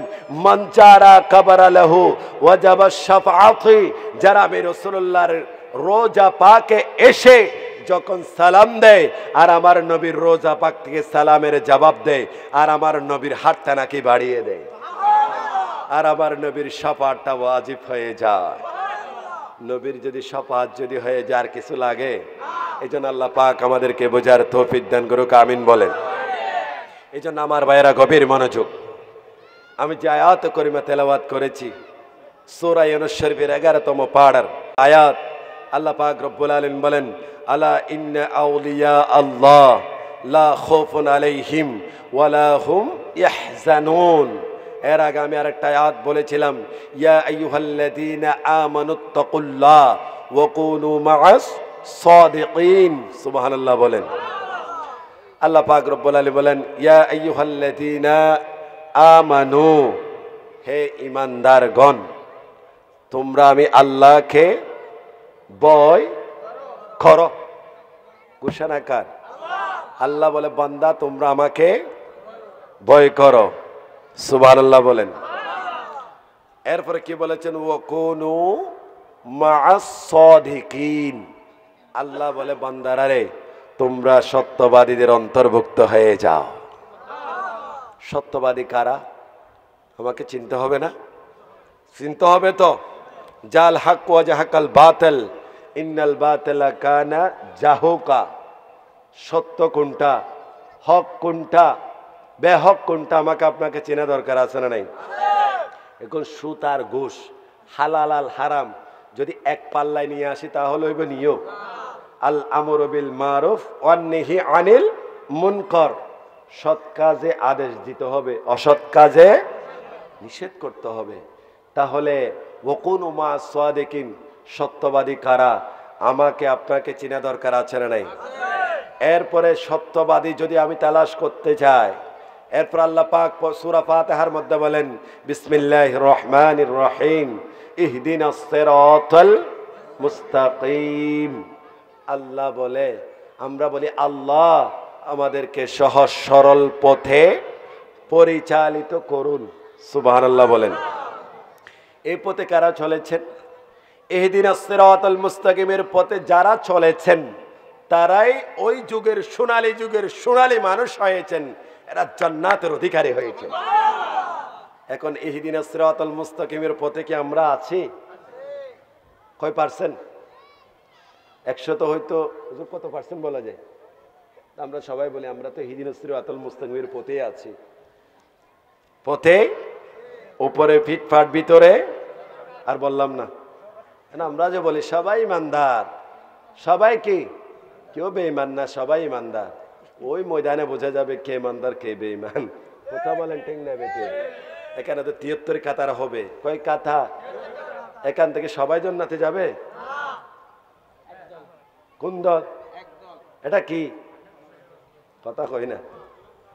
মান জারা কবরা লাহু ওয়াজাবা শাফাআতি। যারা আমি রাসূলুল্লাহর রোজা পাকে এসে যখন সালাম দেয় আর আমার নবীর রোজা পাক থেকে সালামের জবাব দেয় আর আমার নবীর হাতটা নাকি বাড়িয়ে দেয় আর আমার নবীর শাফাআতটা ওয়াজিব হয়ে যায়। নবীর যদি শাফাআত যদি হয়ে যায় আর কিছু লাগে? এই জন্য আল্লাহ পাক আমাদেরকে বোঝার তৌফিক দান করুক, আমিন বলেন। এই জন্য আমার ভাইয়েরা গভীর মনোযোগ। আমি যে আয়াত করিমা তেলাওয়াত করেছি সূরা ইউনূস শরীফের 11তম পাড়ার আয়াত, আল্লাহ পাক রব্বুল আলামিন বলেন, আলা ইন্না আউলিয়া আল্লাহ লা খাউফুন আলাইহিম ওয়ালা হুম ইয়াহজানুন। এর আগে আমি আরেকটা আয়াত বলেছিলাম, ইয়া আইয়ুহাল্লাযীনা আমানুত্তাকুল্লাহ ওয়া কুনু মাআস সাদিকিন। সুবহানাল্লাহ বলেন। আল্লাহ পাক রব্বুল আলামিন বলেন, ইয়া আইয়ুহাল্লাযীনা আমানু, হে ঈমানদারগণ, তোমরা আমি আল্লাহকে ভয় করো। ঘোষণা কার? আল্লাহ বলে, বান্দা তোমরা আমাকে ভয় করো। সুবহানাল্লাহ বলেন। এরপরে কি বলেছেন? ওয়া কুনু মাআস সাদিকিন। আল্লাহ বলে, বান্দারা রে তোমরা সত্যবাদীদের অন্তর্ভুক্ত হয়ে যাও। সত্যবাদী কারা? আমাকে চিনতে হবে না? চিনতে হবে তো। জাল হক ওয়া জাহাকাল বাতিল ইন্নাল বাতিলা কানা জাহুকা। সত্য কোনটা, হক কোনটা, বেহক কোনটা আমাকে আপনাকে চেনা দরকার আছে না নাই? এখন সুদ আর ঘুষ, হালাল আল হারাম যদি এক পাল্লায় নিয়ে আসি তাহলে হইব নিয়ম আল আমরু বিল মারুফ ওয়ান নাহি আনিল মুনকার। সৎ কাজে আদেশ দিতে হবে, অসৎ কাজে নিষেধ করতে হবে। তাহলে ওয়াকুনু মা'আস সাদিকিন, সত্যবাদী কারা আমাকে আপনাকে চেনা দরকার আছে না নাই? এরপরে সত্যবাদী যদি আমি তালাশ করতে চাই, এরপর আল্লাহ পাক সূরা ফাতিহার মধ্যে বলেন, বিসমিল্লাহির রহমানির রহিম ইহদিনাস সিরাতাল মুস্তাকিম। আল্লাহ বলে, আমরা বলি আল্লাহ আমাদেরকে সহজ সরল পথে পরিচালিত করুন। সুবহানাল্লাহ বলেন। এই পথে কারা চলেছেন? ইহদিনাস সিরাতাল মুস্তাকিমের পথে যারা চলেছেন তারাই ওই যুগের সোনালী মানুষ হয়েছেন, এরা জান্নাতের অধিকারী হয়েছেন। এখন ইহদিনাস সিরাতাল মুস্তাকিমের পথে কি আমরা আছি? কয় পার্সেন্ট? 100 তো হয়তো কত পার্সেন্ট বলা যায়? আমরা সবাই বলি আমরা তো ইহদিনাস সিরাতাল মুস্তাকিমের পথে আছি। পথে উপরে ফিটফাট, ভিতরে আর বললাম না। আমরা যে বলি সবাই ইমানদার, সবাই কি? কেউ বেঈমান না, সবাই ইমানদার। ওই ময়দানে বোঝা যাবে কে ইমানদার কে বেঈমান। কথা বলেন ঠিক না বেটে? এখানে তো 73 কাতার হবে। কয় কাতা? এখান থেকে সবাই জান্নাতে যাবে? কোন দল? এটা কি কথা কই না?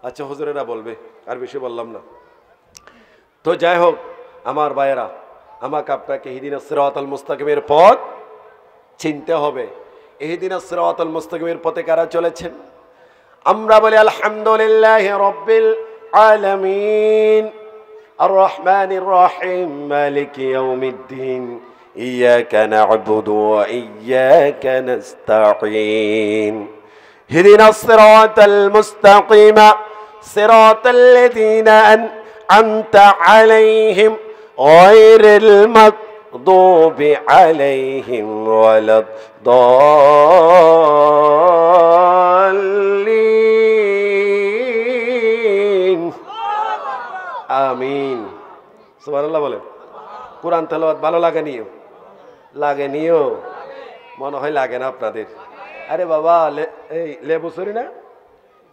আচ্ছা হুজুরেরা বলবে, আর বেশি বললাম না। তো যাই হোক আমার ভাইয়েরা, আমাকে আপনাকে ইহদিনাস সিরাতাল মুস্তাকিমের পথ চিনতে হবে। ইহদিনাস সিরাতাল মুস্তাকিমের পথে কারা চলেছেন? আমরা বলি আলহামদুলিল্লাহি রাব্বিল আলামিন আর রহমানির রহিম মালিকি ইয়াউমিদ্দিন ইয়াকা না'বুদু ওয়া ইয়াকা নাস্তাঈন ইহদিনাস সিরাতাল মুস্তাকিম সিরাতাল লাযীনা আন'আমতা আলাইহিম গায়রিল মাগদুবি আলাইহিম ওয়ালাদ-দাল্লিন। আমিন। সুবহানাল্লাহ বলেন। কোরআন তেলাওয়াত ভালো লাগেনিও? লাগেনিও? মনে হয় লাগে না আপনাদের। আরে বাবা, এই লেবু সরি না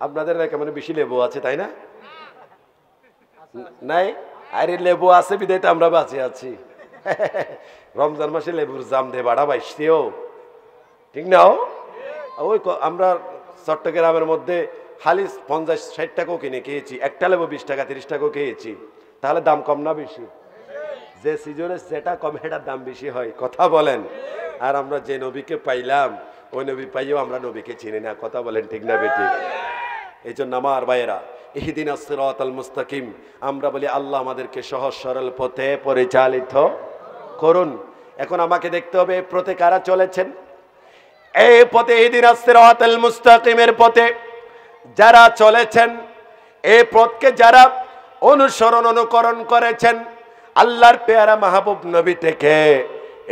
আপনাদের কেমন বেশি লেবু আছে তাই না? নাই? আরে লেবু আছে বিদায় তো আমরা বাঁচে আছি। রমজান মাসে লেবুর জাম দিয়ে বাড়া বাইশতেও ঠিক না? ওই আমরা চট্টগ্রামের মধ্যে খালি 50-60 টাকাও কিনে খেয়েছি, একটা লেবু 20 টাকা 30 টাকাও খেয়েছি। তাহলে দাম কম না বেশি? যে সিজনে যেটা কমে সেটার দাম বেশি হয়। কথা বলেন। আর আমরা যে নবীকে পাইলাম ওই নবী পাইও আমরা নবীকে চিনি না। কথা বলেন ঠিক না বেটি? এই জন্য আমার ভাইয়েরা, ইহদিনাস সিরাতাল মুস্তাকিম, আমরা বলি আল্লাহ আমাদেরকে সহজ সরল পথে পরিচালিত করুন। এখন আমাকে দেখতে হবে এই পথে কারা চলেছেন। এই পথে ইহদিনাস সিরাতাল মুস্তাকিমের পথে যারা চলেছেন, এই পথকে যারা অনুসরণ অনুকরণ করেছেন, আল্লাহর পেয়ারা মাহবুব নবী থেকে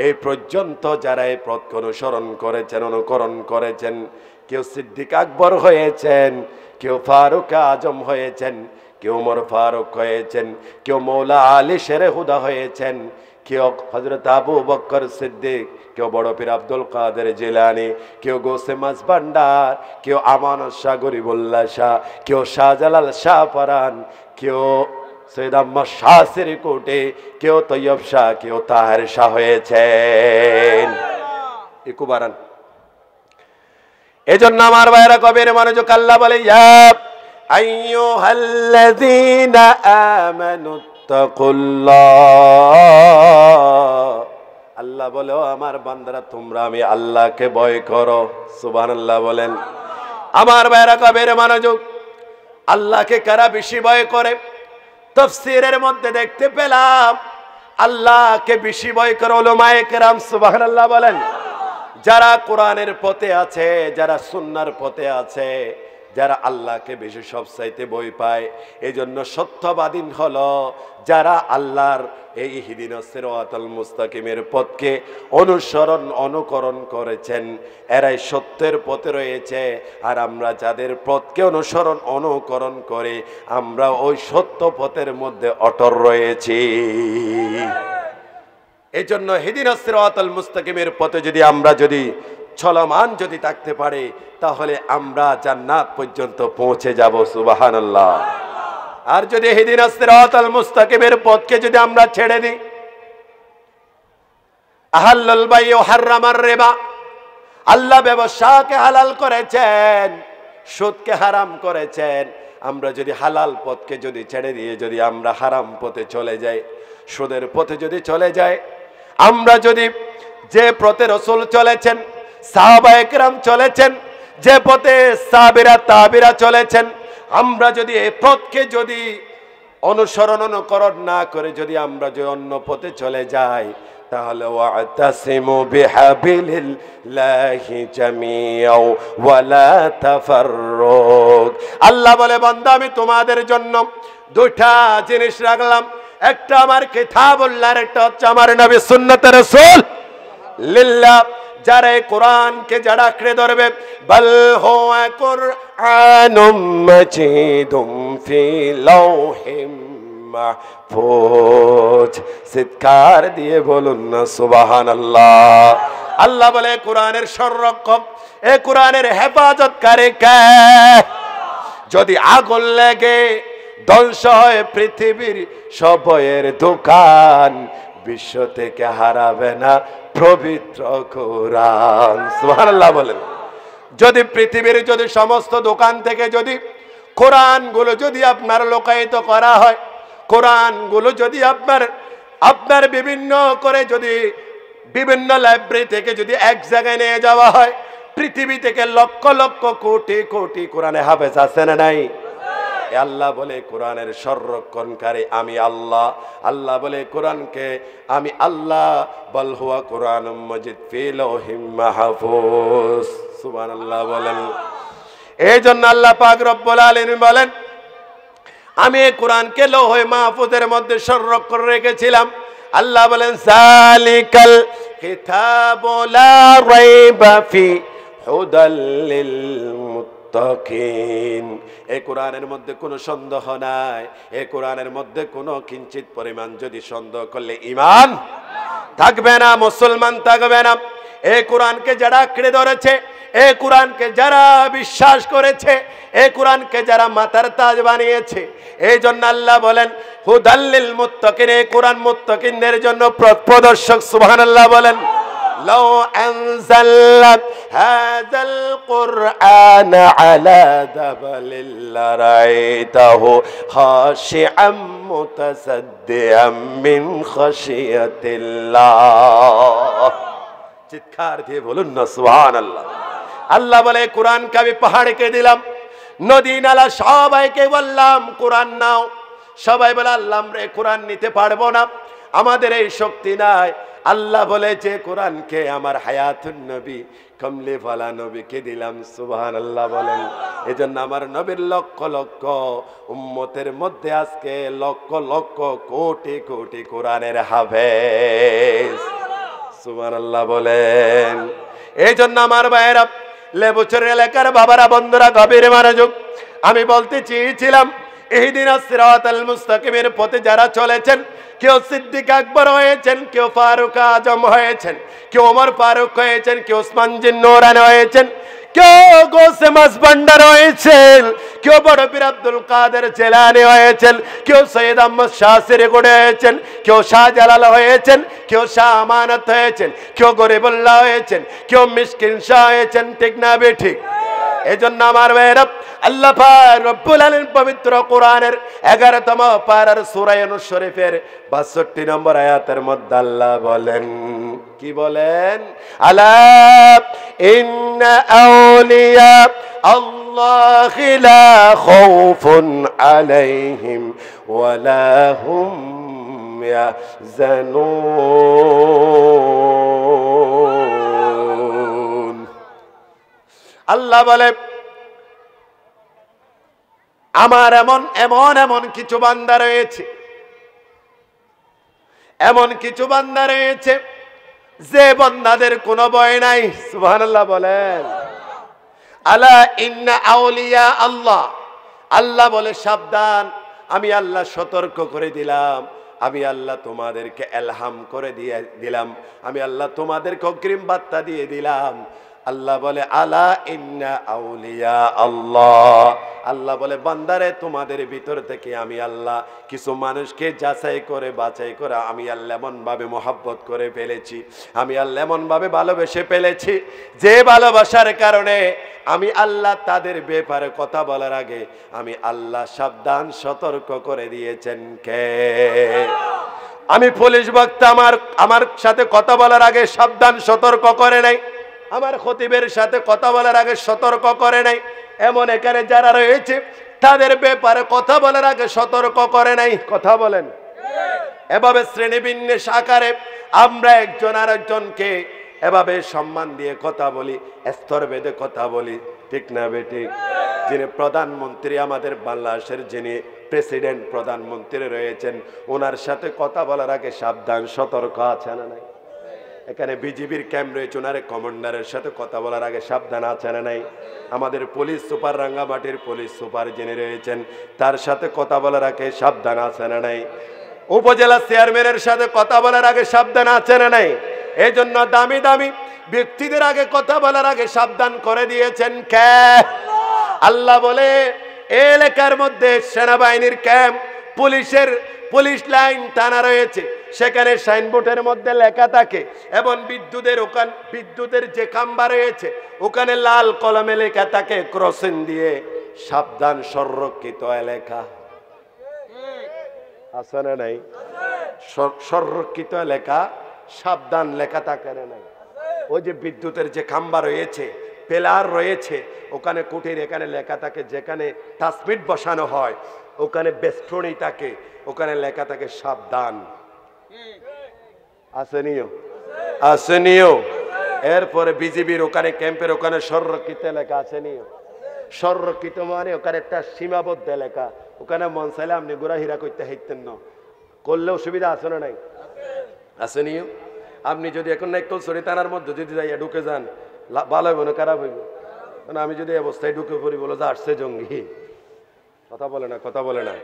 এই পর্যন্ত যারা এই পথকে অনুসরণ করেছেন, অনুকরণ করেছেন, কেউ সিদ্দিক আকবর হয়েছেন, কেউ ফারুক আজম হয়েছেন, কেউ ওমর ফারুক হয়েছেন, কেউ মৌলা আলী শেরে হুদা হয়েছেন, কেউ হযরত আবু বকর সিদ্দিক, কেউ বড় পীর আব্দুল কাদের জিলানী, কেউ গৌসে মাঝভান্ডার, কেউ আমানত শাহ গরিবুল্লাহ শাহ, কেউ শাহজালাল শাহ পরান, কেউ সৈয়দ আহমদ শাহ সিরকুটি, কেউ তৈয়ব শাহ, কেউ তাহের শাহ হয়েছেন। ইকুবারান। এজন্য আমার ভাইরা কবির মনোযোগ, আল্লাহ বলে ইয়া আইয়ুহাল্লাযীনা আমানুত্তাকুল্লাহ। আল্লাহ বলে ও আমার বান্দারা তোমরা আমি আল্লাহকে ভয় করো। সুবহানাল্লাহ বলেন। আমার ভাইরা কবির মনোযোগ, আল্লাহকে কারা বেশি ভয় করে? তাফসীরের মধ্যে দেখতে পেলাম আল্লাহকে বেশি ভয় করে উলামায়ে কেরাম। সুবহানাল্লাহ বলেন। যারা কোরআনের পথে আছে, যারা সুন্নাহর পথে আছে, যারা আল্লাহকে বেশি সবচাইতে ভয় পায়, এই জন্য সত্যবাদী হলো যারা আল্লাহর এই ইহদিনাস সিরাতাল মুস্তাকিমের পথকে অনুসরণ অনুকরণ করেছেন, এরাই সত্যের পথে রয়েছে। আর আমরা যাদের পথকে অনুসরণ অনুকরণ করে আমরা ওই সত্য পথের মধ্যে অটল রয়েছি। এই জন্য ইহদিনাস সিরাতাল মুস্তাকিমের পথে যদি আমরা চলমান থাকতে পারি, তাহলে আমরা জান্নাত পর্যন্ত পৌঁছে যাব। সুবহানাল্লাহ। আর যদি ইহদিনাস সিরাতাল মুস্তাকিমের পথকে যদি আমরা ছেড়ে দিই, আহাল্লাল বাই ওয়া হারামার রিবা, আল্লাহ ব্যবসাকে হালাল করেছেন, সুদকে হারাম করেছেন। আমরা যদি হালাল পথকে ছেড়ে দিয়ে যদি আমরা হারাম পথে চলে যাই, সুদের পথে যদি চলে যাই, আমরা যদি যে পথে রাসূল চলেছেন, সাহাবায়ে কেরাম চলেছেন, যে পথে সাহাবীরা তাবিরা চলেছেন, আমরা যদি এই পথকে অনুসরণ অনুকরণ না করে যদি আমরা অন্য পথে চলে যাই, তাহলে ওয়াতাসিমু বিহাবিলিল্লাহি জামিআ ওয়া লা তাফাররুক। আল্লাহ বলে বান্দা আমি তোমাদের জন্য দুইটা জিনিস রাখলাম, একটা আমার কিতাবুল্লাহ, একটা হচ্ছে আমার নবী সুন্নাতে রাসূল। লিল্লাহ। যারা এই কোরআনকে যারা আঁকড়ে ধরবে, বাল হুয়া কুরআনুম মাজিদুম ফি লাওহিম মাহফুজ। চিৎকার দিয়ে বলুন না সুবহানাল্লাহ। আল্লাহ বলে কোরআনের সংরক্ষক, এ কোরআনের হেফাজতকারী কে? যদি আগুন লেগে ধ্বংস হয় পৃথিবীর সব বইয়ের দোকান, বিশ্ব থেকে হারাবে না পবিত্র কোরআন। সুবহানাল্লাহ বলেন। যদি পৃথিবীর যদি সমস্ত দোকান থেকে যদি কোরআনগুলো যদি আপনার লোকায়িত করা হয়, কোরআনগুলো যদি আপনার বিভিন্ন করে যদি বিভিন্ন লাইব্রেরি থেকে যদি এক জায়গায় নিয়ে যাওয়া হয়, পৃথিবী থেকে লক্ষ লক্ষ কোটি কোটি কোরআনে হাফেজ আছে না নাই? আল্লাহ বলে কোরআনের সংরক্ষণকারী আমি আল্লাহ। আল্লাহ বলে কোরআনকে আমি আল্লাহ, বল হুয়া কুরআনুম মাজিদ ফি লাওহিম মাহফুজ। সুবহানাল্লাহ বলেন। এই জন্য আল্লাহ পাক রব্বুল আলামিন বলেন, আমি এই কোরআনকে লৌহে মাহফুজের মধ্যে সংরক্ষণ রেখেছিলাম। আল্লাহ বলেন, যালিকাল কিতাবু লা রাইবা ফি হুদাল লিল মুত্তাকিন। এই কোরআনের মধ্যে কোনো সন্দেহ নাই। এই কোরআনের মধ্যে কোনো কিঞ্চিত পরিমাণ যদি সন্দেহ করলে ঈমান থাকবে না, মুসলমান থাকবে না। এই কোরআনকে যারা আঁকড়ে ধরেছে, এই কোরআনকে যারা বিশ্বাস করেছে, এই কোরআনকে যারা মাথার তাজ বানিয়েছে, এই জন্য আল্লাহ বলেন হুদাল লিল মুত্তাকিন। এই কোরআন মুত্তাকিনদের জন্য পথ প্রদর্শক। সুবহানাল্লাহ বলেন। লাউ আনজালনা হাযাল কুরআন আলা জাবালিন লারাইতাহু খাশিআম মুতাসাদ্দিআম মিন খাশিয়াতিল্লাহ। চিৎকার দিয়ে বলুন না সুবহানাল্লাহ। আল্লাহ বলে কোরআনকে আমি পাহাড়কে দিলাম, নদী নালা সবাইকে বললাম কোরআন নাও। সবাই বলে আল্লাহ আমরা কোরআন নিতে পারবো না, আমাদের এই শক্তি নাই। আল্লাহ বলে যে কোরআনকে আমার হায়াতুন নবী কমলে ফালা নবীকে দিলাম। সুবহানাল্লাহ বলেন। এজন্য আমার নবীর লক্ষ লক্ষ উম্মতের মধ্যে আজকে লক্ষ লক্ষ কোটি কোটি কোরআনের হাফেজ। সুবহানাল্লাহ বলেন। এই জন্য আমার ভাইয়েরা, লেবুচরের এলাকার বাবারা, বন্ধুরা, গভীর মনোযোগ। আমি বলতে চেয়েছিলাম ইহদিনাস সিরাতাল মুস্তাকিমের পথে যারা চলেছেন, কেউ সিদ্দিক আকবর হয়েছেন, কেউ ফারুক আজম হয়েছেন, কেউ ওমর ফারুক হয়েছেন, কেউ ওসমান জিন নূরানি হয়েছেন, কেউ গোসে মাসবান্ডার হয়েছেন, কেউ বড় পীর আব্দুল কাদের জিলানী হয়েছেন, কেউ সৈয়দ আহমদ শাহ সিরিকুড়ি হয়েছেন, কেউ শাহজালাল হয়েছেন, কেউ শাহ আমানত হয়েছেন, কেউ গরিবুল্লাহ হয়েছেন, কেউ মিসকিন শাহ হয়েছেন। ঠিক না বেঠিক? এই জন্য আমার ভাইয়েরা, আল্লাহ পাক রব্বুল আলামিন পবিত্র কোরআনের 11তম পারার সূরা ইউনূস শরীফের 62 নম্বর আয়াতের মধ্যে আল্লাহ বলেন, কি বলেন? আলা ইন্না আউলিয়া আল্লাহি লা খাউফুন আলাইহিম ওয়ালা হুম ইয়াহজানুন। আল্লাহ বলে আমার এমন এমন এমন কিছু বান্দা রয়েছে, এমন কিছু বান্দা রয়েছে যে বান্দাদের কোনো ভয় নাই। সুবহানাল্লাহ বলেন। আলা ইন্না আউলিয়া আল্লাহ। আল্লাহ বলে সাবধান, আমি আল্লাহ সতর্ক করে দিলাম, আমি আল্লাহ তোমাদেরকে এলহাম করে দিয়ে দিলাম, আমি আল্লাহ তোমাদেরকে অগ্রিম বার্তা দিয়ে দিলাম। আল্লাহ বলে আলা ইন্না আউলিয়া আল্লাহ। আল্লাহ বলে বান্দারে তোমাদের ভিতর থেকে আমি আল্লাহ কিছু মানুষকে যাচাই করে বাছাই করে আমি আল্লাহ এমন ভাবে মহব্বত করে ফেলেছি, আমি আল্লাহ এমন ভাবে ভালোবেসে ফেলেছি যে ভালোবাসার কারণে আমি আল্লাহ তাদের ব্যাপারে কথা বলার আগে আমি আল্লাহ সাবধান সতর্ক করে দিয়েছেন কে? আমি পুলিশ বক্তা আমার সাথে কথা বলার আগে সাবধান সতর্ক করে নাই, আমার খতিবের সাথে কথা বলার আগে সতর্ক করে নাই, এমন এখানে যারা রয়েছে তাদের ব্যাপারে কথা বলার আগে সতর্ক করে নাই। কথা বলেন। এভাবে শ্রেণীবিন্যাস আকারে আমরা একজন আর একজনকে এভাবে সম্মান দিয়ে কথা বলি, স্তর ভেদে কথা বলি। ঠিক না বেঠিক? যিনি প্রধানমন্ত্রী আমাদের বাংলাদেশের, যিনি প্রেসিডেন্ট প্রধানমন্ত্রী রয়েছেন, ওনার সাথে কথা বলার আগে সাবধান সতর্ক আছে না নাই? এখানে বিজিবির ক্যাম্প রয়েছে, ওনারে কমান্ডারের সাথে কথা বলার আগে সাবধান আছে না নাই? আমাদের পুলিশ সুপার, রাঙ্গামাটির পুলিশ সুপার যিনি রয়েছেন, তার সাথে কথা বলার আগে সাবধান আছে না নাই? উপজেলা চেয়ারম্যানের সাথে কথা বলার আগে সাবধান আছে না নাই? এই জন্য দামি দামি ব্যক্তিদের আগে কথা বলার আগে সাবধান করে দিয়েছেন কে? আল্লাহ বলে এই এলাকার মধ্যে সেনাবাহিনীর ক্যাম্প, পুলিশ লাইন টানা রয়েছে, সেখানে সাইনবোর্ডের মধ্যে লেখা থাকে এবং বিদ্যুতের যে খাম্বা রয়েছে ওখানে লাল কলমে লেখা থাকে ক্রসিং দিয়ে, সাবধান সংরক্ষিত এলাকা। আছে না নাই? সংরক্ষিত এলাকা সাবধান লেখা থাকে না নাই? ওই যে বিদ্যুতের যে খাম্বা রয়েছে, পেলার রয়েছে, ওখানে কুটির, এখানে লেখা থাকে, যেখানে ট্রান্সমিট বসানো হয় ওখানে বেষ্টনী থাকে, ওখানে লেখা থাকে সাবধান। আসেনিও। এরপরে বিজিবির ওখানে ক্যাম্পের ওখানে সংরক্ষিত এলাকা আসেনিও। সংরক্ষিত মানে ওখানে একটা সীমাবদ্ধ এলাকা, ওখানে মন চাইলে আপনি ঘোরাফেরা করতে হাইতেন না, করলে অসুবিধা আছে না নাই? আসেনিও। আপনি যদি এখন নাইকলছড়ি থানার মধ্যে যদি যাইয়া ঢুকে যান, ভালো হইব না খারাপ হইব? মানে আমি যদি অবস্থায় ঢুকে পড়ি, বলো যে আসছে জঙ্গি, কথা বলে না।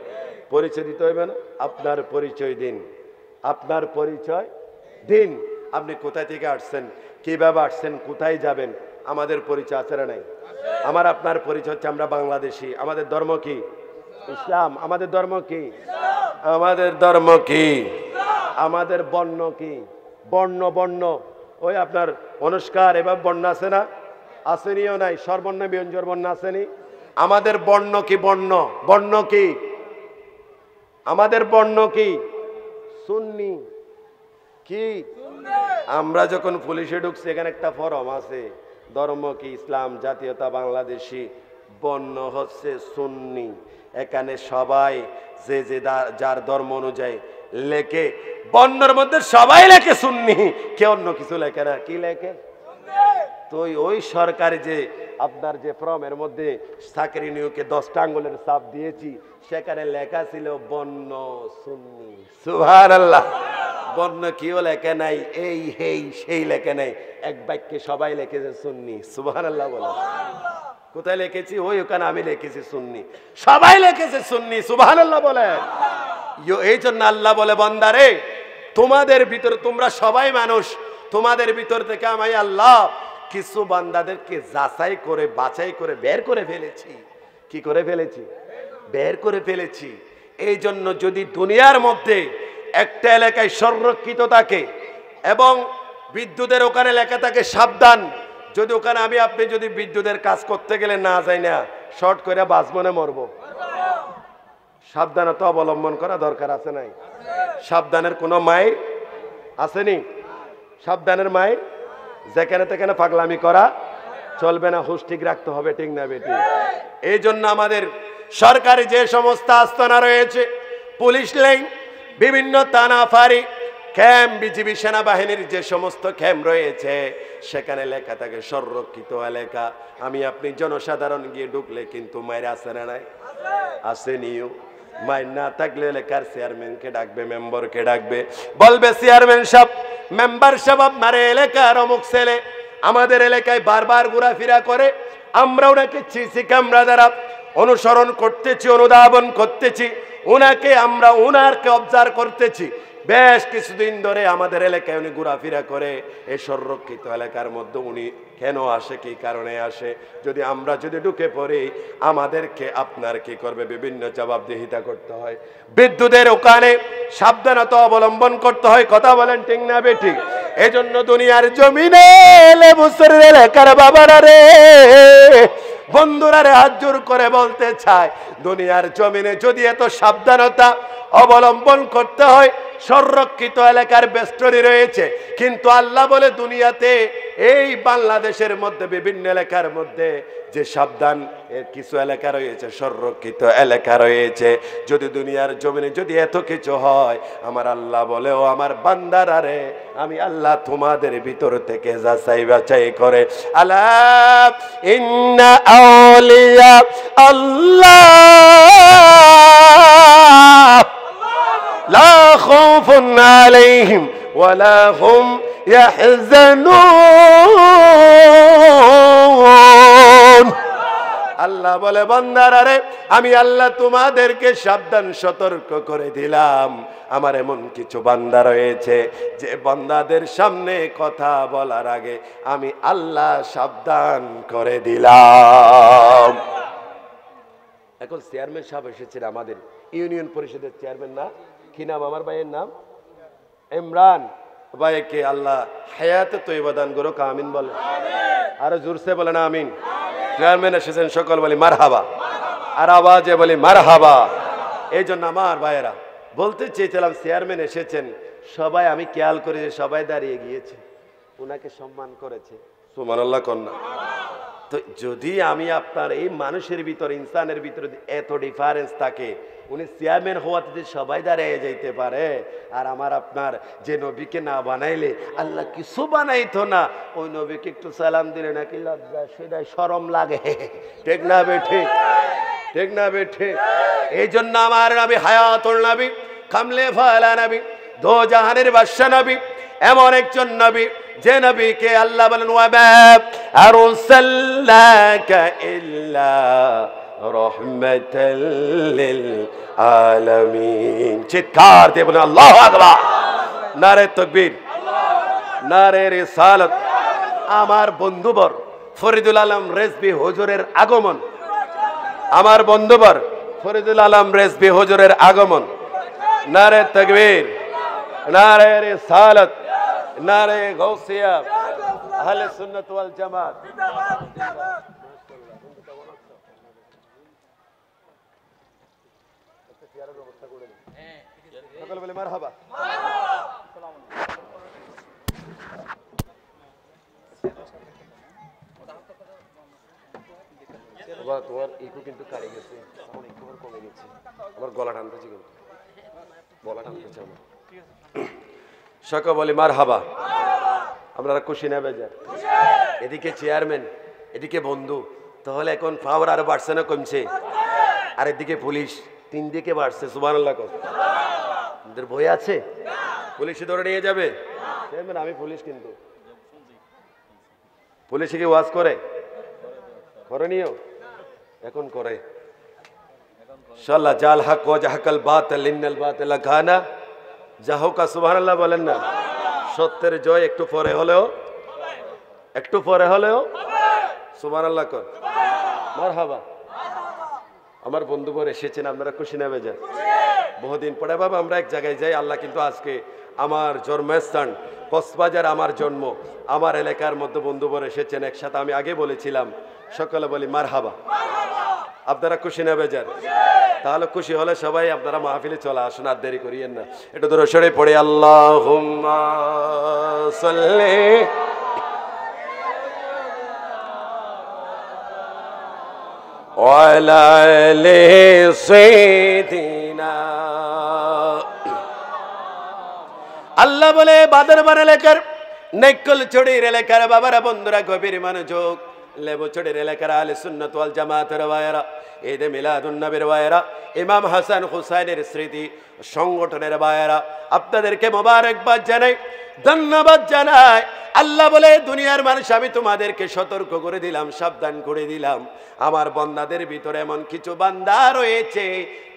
পরিচয় দিতে হইবে না? আপনার পরিচয় দিন, আপনার পরিচয় দিন। আপনি কোথায় থেকে আসছেন, কিভাবে আসছেন, কোথায় যাবেন, আমাদের পরিচয় আছে না নাই? আমার আপনার পরিচয় হচ্ছে আমরা বাংলাদেশি। আমাদের ধর্ম কি? ইসলাম। আমাদের ধর্ম কি? আমাদের বর্ণ কি? বর্ণ ওই আপনার অনুষ্কার এবার বর্ণ আছে না? আসেনিও নাই? স্বরবর্ণ ব্যঞ্জন বর্ণ আসেনি? আমাদের বর্ণ কি? বর্ণ কি? আমাদের বর্ণ কি? সুন্নি। কি? আমরা যখন পুলিশে ঢুকছি এখানে একটা ফরম আছে, ধর্ম কি? ইসলাম, জাতীয়তা বাংলাদেশি, বর্ণ হচ্ছে সুন্নি। এখানে সবাই যে যার ধর্ম অনুযায়ী লেখে, বর্ণের মধ্যে সবাই লেখে সুন্নি, কেউ অন্য কিছু লেখে না। কি লেখে? তো ওই সরকারি যে আপনার যে ফর্মের মধ্যে চাকরি নিয়োগে 10টা আঙ্গুলের ছাপ দিয়েছি, সেখানে লেখা ছিল বর্ণ সুন্নি। সুবহানাল্লাহ। বর্ণ কেউ লেখে নাই, সেই লেখে নাই, এক বাক্যে সবাই লিখেছে সুন্নি। সুবহানাল্লাহ বলে। কোথায় লিখেছি? ওখানে আমি লিখেছি সুন্নি, সবাই লিখেছে সুন্নি। সুবহানাল্লাহ বলে। এই জন্য আল্লাহ বলে, বান্দারে তোমাদের ভিতরে, তোমরা সবাই মানুষ, তোমাদের ভিতর থেকে আমি আল্লাহ কিছু বান্দাদেরকে যাচাই করে বাছাই করে বের করে ফেলেছি। কি করে ফেলেছি? বের করে ফেলেছি। এই জন্য যদি দুনিয়ার মধ্যে একটা এলাকায় সংরক্ষিত থাকে এবং বিদ্যুতের ওখানে লেখা থাকে সাবধান, যদি ওখানে আমি আপনি যদি বিদ্যুতের কাজ করতে গেলে না যাই না, শর্ট করে বাঁচবনে মরব। সাবধানতা অবলম্বন করা দরকার আছে নাই? সাবধানের কোনো মায়ের আসেনি? সাবধানের মায়ের যেখানে তেখানে পাগলামি করা চলবে না, হুঁশ ঠিক রাখতে হবে। ঠিক না বেটি? এই জন্য আমাদের সরকারি যে সমস্ত আস্তানা রয়েছে, পুলিশ লাইন, বিভিন্ন থানা ফাঁড়ি, ক্যাম্প, বিজিবি সেনাবাহিনীর যে সমস্ত ক্যাম্প রয়েছে, সেখানে লেখা থাকে সংরক্ষিত এলাকা। আমি আপনি জনসাধারণ গিয়ে ঢুকলে কিন্তু মায়ের আছে না নাই? আসেনিও। মায়ের না থাকলে এলাকার চেয়ারম্যানকে ডাকবে, মেম্বারকে ডাকবে, বলবে চেয়ারম্যান সাহেব, মেম্বার সাহেব, আপনার এলাকার অমুক ছেলে আমাদের এলাকায় বারবার ঘোরাফেরা করে, আমরা ওনাকে সিসি ক্যামেরা দ্বারা অনুসরণ করতেছি, অনুধাবন করতেছি, ওনাকে অবজার্ভ করতেছি, বেশ কিছুদিন ধরে আমাদের এলাকায় উনি ঘোরাফেরা করে। এই সংরক্ষিত এলাকার মধ্যে উনি কেন আসে, কি কারণে আসে? আমরা যদি ঢুকে পড়ি, আমাদেরকে আপনার কি করবে? বিভিন্ন জবাবদিহিতা করতে হয়। বিদ্যুতের ওখানে সাবধানতা অবলম্বন করতে হয়। কথা বলেন ঠিক না বেঠিক? এই জন্য দুনিয়ার জমিনে লেবুসরের এলাকার বাবারা রে, বন্ধুরা রে, হাত জোর করে বলতে চায়, দুনিয়ার জমিনে যদি এত সাবধানতা অবলম্বন করতে হয়, সংরক্ষিত এলাকার বেষ্টনী রয়েছে, কিন্তু আল্লাহ বলে দুনিয়াতে এই বাংলাদেশের মধ্যে বিভিন্ন এলাকার মধ্যে যে সাবধান কিছু এলাকা রয়েছে, সংরক্ষিত এলাকা রয়েছে, যদি দুনিয়ার জমিনে যদি এত কিছু হয়, আমার আল্লাহ বলে, ও আমার বান্দারা রে, আমি আল্লাহ তোমাদের ভিতর থেকে যাচাই বাছাই করে, আলা ইন্না আউলিয়া আল্লাহ লা খাউফুন আলাইহিম ওয়ালা হুম ইয়াহজানুন। আল্লাহ বলে বান্দারা রে আমি আল্লাহ তোমাদেরকে সাবধান সতর্ক করে দিলাম। আমার এমন কিছু বান্দা রয়েছে যে বান্দাদের সামনে কথা বলার আগে আমি আল্লাহ সাবধান করে দিলাম। এখন চেয়ারম্যান সাহেব এসেছেন আমাদের ইউনিয়ন পরিষদের চেয়ারম্যান, না কি নাম আমার ভাইয়ের নাম? ইমরান ভাইকে আল্লাহ হায়াতে তৈবা দান করুক, আমিন বলে। আরো জোরসে বলেন আমিন। চেয়ারম্যান এসেছেন, সকল বলি মারহাবা, আর আওয়াজে বলি মারহাবা। এই জন্য আমার ভাইয়েরা বলতে চেয়েছিলাম চেয়ারম্যান এসেছেন, সবাই আমি খেয়াল করে সবাই দাঁড়িয়ে গিয়েছে, ওনাকে সম্মান করেছে। সুবহানাল্লাহ কন্যা। তো যদি আমি আপনার এই মানুষের ভিতরে ইনসানের ভিতরে এত ডিফারেন্স থাকে, উনি চেয়ারম্যান হওয়াতে যে সবাই দাঁড়িয়ে যাইতে পারে, আর আমার আপনার যে নবীকে না বানাইলে আল্লাহ কিছু বানাইতো না, ওই নবীকে একটু সালাম দিলে নাকি লজ্জা, সেটাই শরম লাগে। ঠিক না বেঠে? ঠিক না বেঠে? এই জন্য আমার নবী হায়াতুল নবী, কামলে ফালা নবী, দো জাহানের বাদশা নবী, এমন একজন নবী যে নবীকে আল্লাহ বলেন ওয়ামা আরসালনাকা ইল্লা রাহমাতাল লিল আলামিন। চিৎকার দিয়ে বলেন আল্লাহু আকবার, নারে তাকবীর, নারে রিসালাত। আমার বন্ধুবর ফরিদুল আলম রেজবি হুজুরের আগমন, আমার বন্ধুবর ফরিদুল আলম রেজবি হুজুরের আগমন। নারে তাকবীর, নারে রিসালাত, নারে গৌসিয়া, আহলে সুন্নাত ওয়াল জামাত। সকলে বলে মারহাবা। তোমার ইকো কিন্তু কাটে গেছে, আমার ইকো কমে গেছে, আমার গলা টানতেছে, কিন্তু গলা টানতেছে আমার। সকলে বলে মারহাবা। আপনারা খুশি না বেজার? এদিকে চেয়ারম্যান, এদিকে বন্ধু, তাহলে এখন পাওয়ার আরো বাড়ছে না কমছে? আর এদিকে পুলিশ, তিন দিকে বাড়ছে। সুবহানাল্লাহ। আমাদের ভয় আছে পুলিশে ধরে নিয়ে যাবে? চেয়ারম্যান আমি পুলিশ, কিন্তু পুলিশে কি ওয়াজ করে? করেনিও, এখন করে ইনশাআল্লাহ। জাল হক ওয়া জাহাকাল বাতিল ইন্নাল বাতিলা কানা জাহুকা। সুবহানাল্লাহ বলেন না? সত্যের জয় একটু পরে হলেও, একটু পরে হলেও সুবহানাল্লাহ কর, মারহাবা। আমার বন্ধুবর এসেছেন, আপনারা খুশি না বেজার? বহুদিন পরে বাবা আমরা এক জায়গায় যাই। আল্লাহ কিন্তু আজকে আমার জন্মস্থান কক্সবাজার, আমার জন্ম, আমার এলাকার মধ্যে বন্ধুবর এসেছেন একসাথে। আমি আগে বলেছিলাম, সকলে বলি মারহাবা। আপনারা খুশি না বেজার? তাহলে খুশি হলে সবাই আপনারা মাহফিলে চলে আসুন, আর দেরি করিয়েন না। একটু দূরে সরে পড়ে আল্লাহুম্মা সাল্লি ওয়ালা আলি সাইয়্যিদিনা। আল্লাহ বলে বাদরবান এলাকার, নেকলছড়ির এলাকার বাবারা, বন্ধুরা, গভীর মনোযোগ। লেবুচড়ির এলাকার আহলে সুন্নাত ওয়াল জামাতের ভাইয়েরা, ঈদে মিলাদুন নবীর ভাইয়েরা, ইমাম হাসান হুসাইনের স্মৃতি সংগঠনের ভাইয়েরা, আপনাদেরকে মোবারকবাদ জানাই, ধন্যবাদ জানাই। আল্লাহ বলে দুনিয়ার মানুষ আমি তোমাদেরকে সতর্ক করে দিলাম, সাবধান করে দিলাম। আমার বান্দাদের ভিতরে এমন কিছু বান্দা রয়েছে,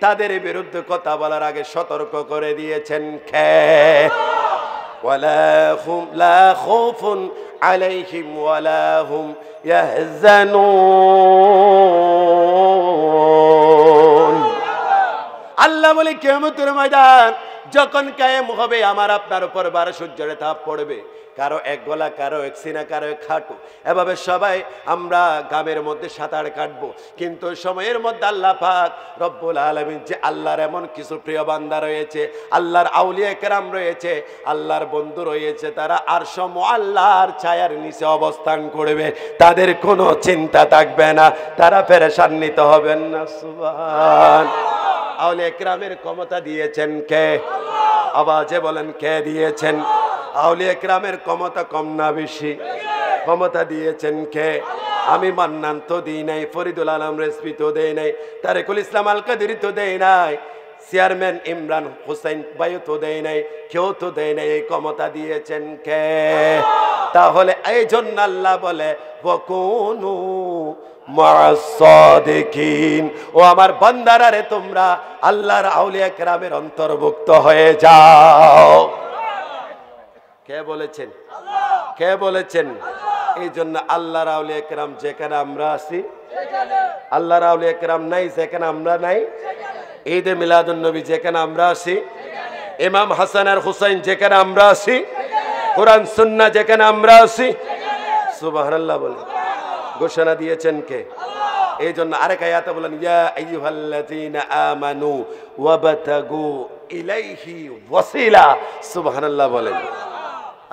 তাদের বিরুদ্ধে কথা বলার আগে সতর্ক করে দিয়েছেন। ওয়ালা হুম লা খাউফুন আলাইহিম ওয়ালা হুম ইয়াহজানুন। আল্লাহ বলে কিয়ামতের ময়দান যখন কায়েম হবে, আমার আপনার উপর 12 সূর্যের তাপ পড়বে, কারো এক গলা, কারো এক সিনা, কারো এক হাঁটু, এভাবে সবাই আমরা গ্রামের মধ্যে সাঁতার কাটবো। কিন্তু সময়ের মধ্যে আল্লাহ পাক রব্বুল আলামিন, যে আল্লাহর এমন কিছু প্রিয় বান্দা রয়েছে, আল্লাহর আউলিয়া কেরাম রয়েছে, আল্লাহর বন্ধু রয়েছে, তারা আরশ মুআল্লার ছায়ার নিচে অবস্থান করবে, তাদের কোনো চিন্তা থাকবে না, তারা পেরেশান্বিত হবেন না। সুবহান। আউলিয়া কেরামের ক্ষমতা দিয়েছেন কে? আওয়াজে বলেন, কে দিয়েছেন? আউলিয়া কেরামের ক্ষমতা কম না বেশি? ক্ষমতা দিয়েছেন কে? আমি মান্নান তো দিই নাই, ফরিদুল আলম রেজভী তো দেই নাই, তারেকুল ইসলাম আল কাদেরী তো দেই নাই, চেয়ারম্যান ইমরান হোসেন ভাইও তো দেয় নাই, কেউ তো দেয় নাই, এই ক্ষমতা দিয়েছেন কে? তাহলে এই জন্য আল্লাহ বলে ওয়াকুনু মা'আস সাদিকিন, ও আমার বান্দারা রে, তোমরা আল্লাহর আউলিয়া কেরামের অন্তর্ভুক্ত হয়ে যাও। কে বলেছেন? কে বলেছেন? এই জন্য আল্লাহর আউলিয়া কেরাম যেখানে আমরা আছি, আল্লাহর আউলিয়া কেরাম নাই যেখানে আমরা নাই, ঈদে মিলাদুন নবী যেখানে আমরা আছি, ইমাম হাসান আর হুসাইন যেখানে আমরা আছি, কোরআন সুন্নাহ যেখানে আমরা আছি, সুবহানাল্লাহ বলে ঘোষণা দিয়েছেন কে? এই জন্য আরেক আয়াতে বলেন ইয়া আইয়ুহাল্লাযীনা আমানু ওয়াবতাগু ইলাইহি ওয়াসিলা, সুবহানাল্লাহ বলেন।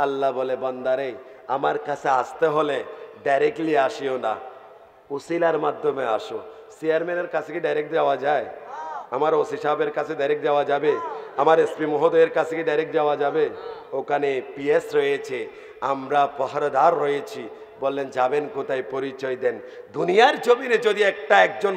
আল্লাহ বলে বান্দারে, আমার কাছে আসতে হলে ডাইরেক্টলি আসিও না, উসিলার মাধ্যমে আসো। চেয়ারম্যানের কাছে কি ডাইরেক্ট যাওয়া যায়? আমার ওসি সাহেবের কাছে ডাইরেক্ট যাওয়া যাবে? আমার এসপি মহোদয়ের কাছে কি ডাইরেক্ট যাওয়া যাবে? ওখানে পিএস রয়েছে, আমরা পাহারাদার রয়েছি। বললেন যাবেন কোথায়? পরিচয় দেন। দুনিয়ার জমিনে যদি একজন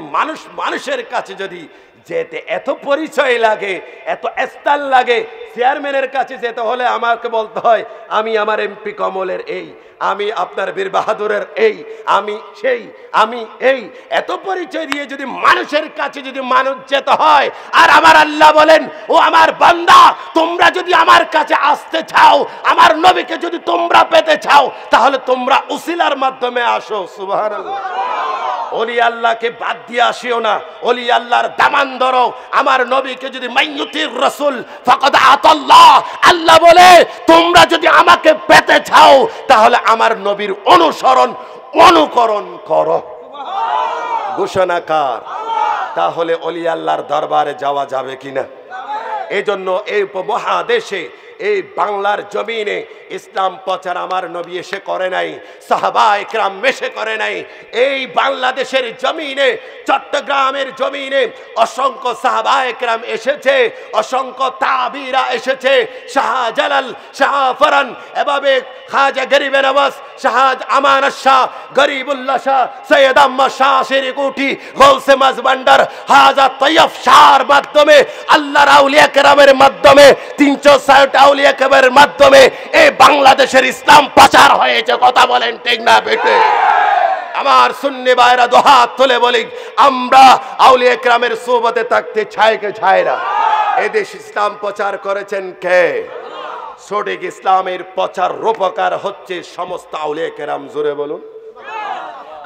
মানুষের কাছে যদি যেতে এত পরিচয় লাগে, এত স্থান লাগে, চেয়ারম্যানের কাছে যেতে হলে আমাকে বলতে হয় আমি আমার এমপি কমলের এই, আমি আপনার বীর বাহাদুরের এই, আমি সেই, আমি এই, এত পরিচয় দিয়ে যদি মানুষের কাছে যদি মানুষ যেতে হয়। আর আমার আল্লাহ বলেন ও আমার বান্দা, তোমরা যদি আমার কাছে আসতে চাও, আমার নবীকে যদি তোমরা পেতে চাও, তাহলে তোমরা উসিলার মাধ্যমে আসো। সুবহানাল্লাহ। ওলি আল্লাহকে বাদ দিয়ে আসিও না, ওলি আল্লাহর দামান ধরো। আমার নবীকে যদি মাইয়ুতির রাসূল ফাকাদ আতাল্লাহ, আল্লাহ বলে তোমরা যদি আমাকে পেতে চাও তাহলে আমার নবীর অনুকরণ করো। ঘোষণাকার। তাহলে ওলি আল্লাহর দরবারে যাওয়া যাবে কিনা? এই জন্য এই উপমহাদেশে, এই বাংলার জমিনে ইসলাম প্রচার আমার নবী এসে করে নাই, সাহাবায়ে কেরাম এসে করে নাই। এই বাংলাদেশের জমিনে, চট্টগ্রামের জমিনে অসংখ্য সাহাবায়ে কেরাম এসেছে, অসংখ্য তাবিরা এসেছে। শাহজালাল, শাহফরান, এভাবে খাজা গরিবে নওয়াজ, শাহ আমানত শাহ, গরিবুল্লাহ শাহ, সৈয়দ আহমদ শাহ শিরকুটি, গৌসে মাজবান্ডার, হাজা তৈয়ব শাহর মাধ্যমে, আল্লাহর আউলিয়া কেরামের মাধ্যমে, 360 আউলিয়া কেরামের মাধ্যমে এই বাংলাদেশের ইসলাম প্রচার হয়েছে। কথা বলেন ঠিক না বেটে? আমার সুন্নি ভাইরা দুহাত তুলে বলি, আমরা আউলিয়া কেরামের সোহবতে থাকতে চাই কে চাই না? এদেশ ইসলাম প্রচার করেছেন কে? সঠিক ইসলামের প্রচার রূপকার হচ্ছে সমস্ত আউলিয়া কেরাম। জোরে বলুন।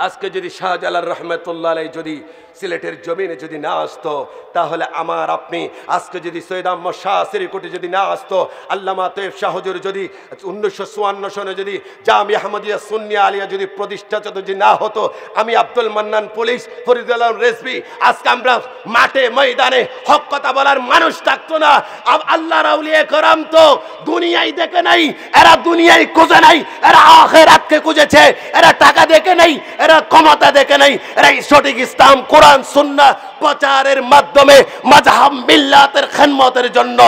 আজকে যদি শাহজালাল রহমতুল্লাহ আলাইহি যদি সিলেটের জমিনে যদি না আসতো, তাহলে আমার আপনি আজকে যদি সৈয়দ আহমদ শাহ শিরকুটি যদি না আসতো, আল্লামা তৈয়ব শাহ হুজুর যদি 1954 সনে যদি জামিয়া আহমদিয়া সুন্নিয়া আলিয়া যদি প্রতিষ্ঠা যদি না হতো, আমি আব্দুল মান্নান পুলিশ, ফরিদুল আলম রেজভী, আজকে আমরা মাঠে ময়দানে হক কথা বলার মানুষ থাকতো না। আল্লাহর আউলিয়া কেরাম তো দুনিয়ায় দেখে নাই, এরা দুনিয়ায় খুঁজে নাই, এরা আখিরাতকে খুঁজেছে। এরা টাকা দেখে নাই, এরা ক্ষমতা দেখে নাই, এরা সঠিক ইসলাম কোরআন সুন্নাহ প্রচারের মাধ্যমে মাযহাব মিল্লাতের খিদমতের জন্য,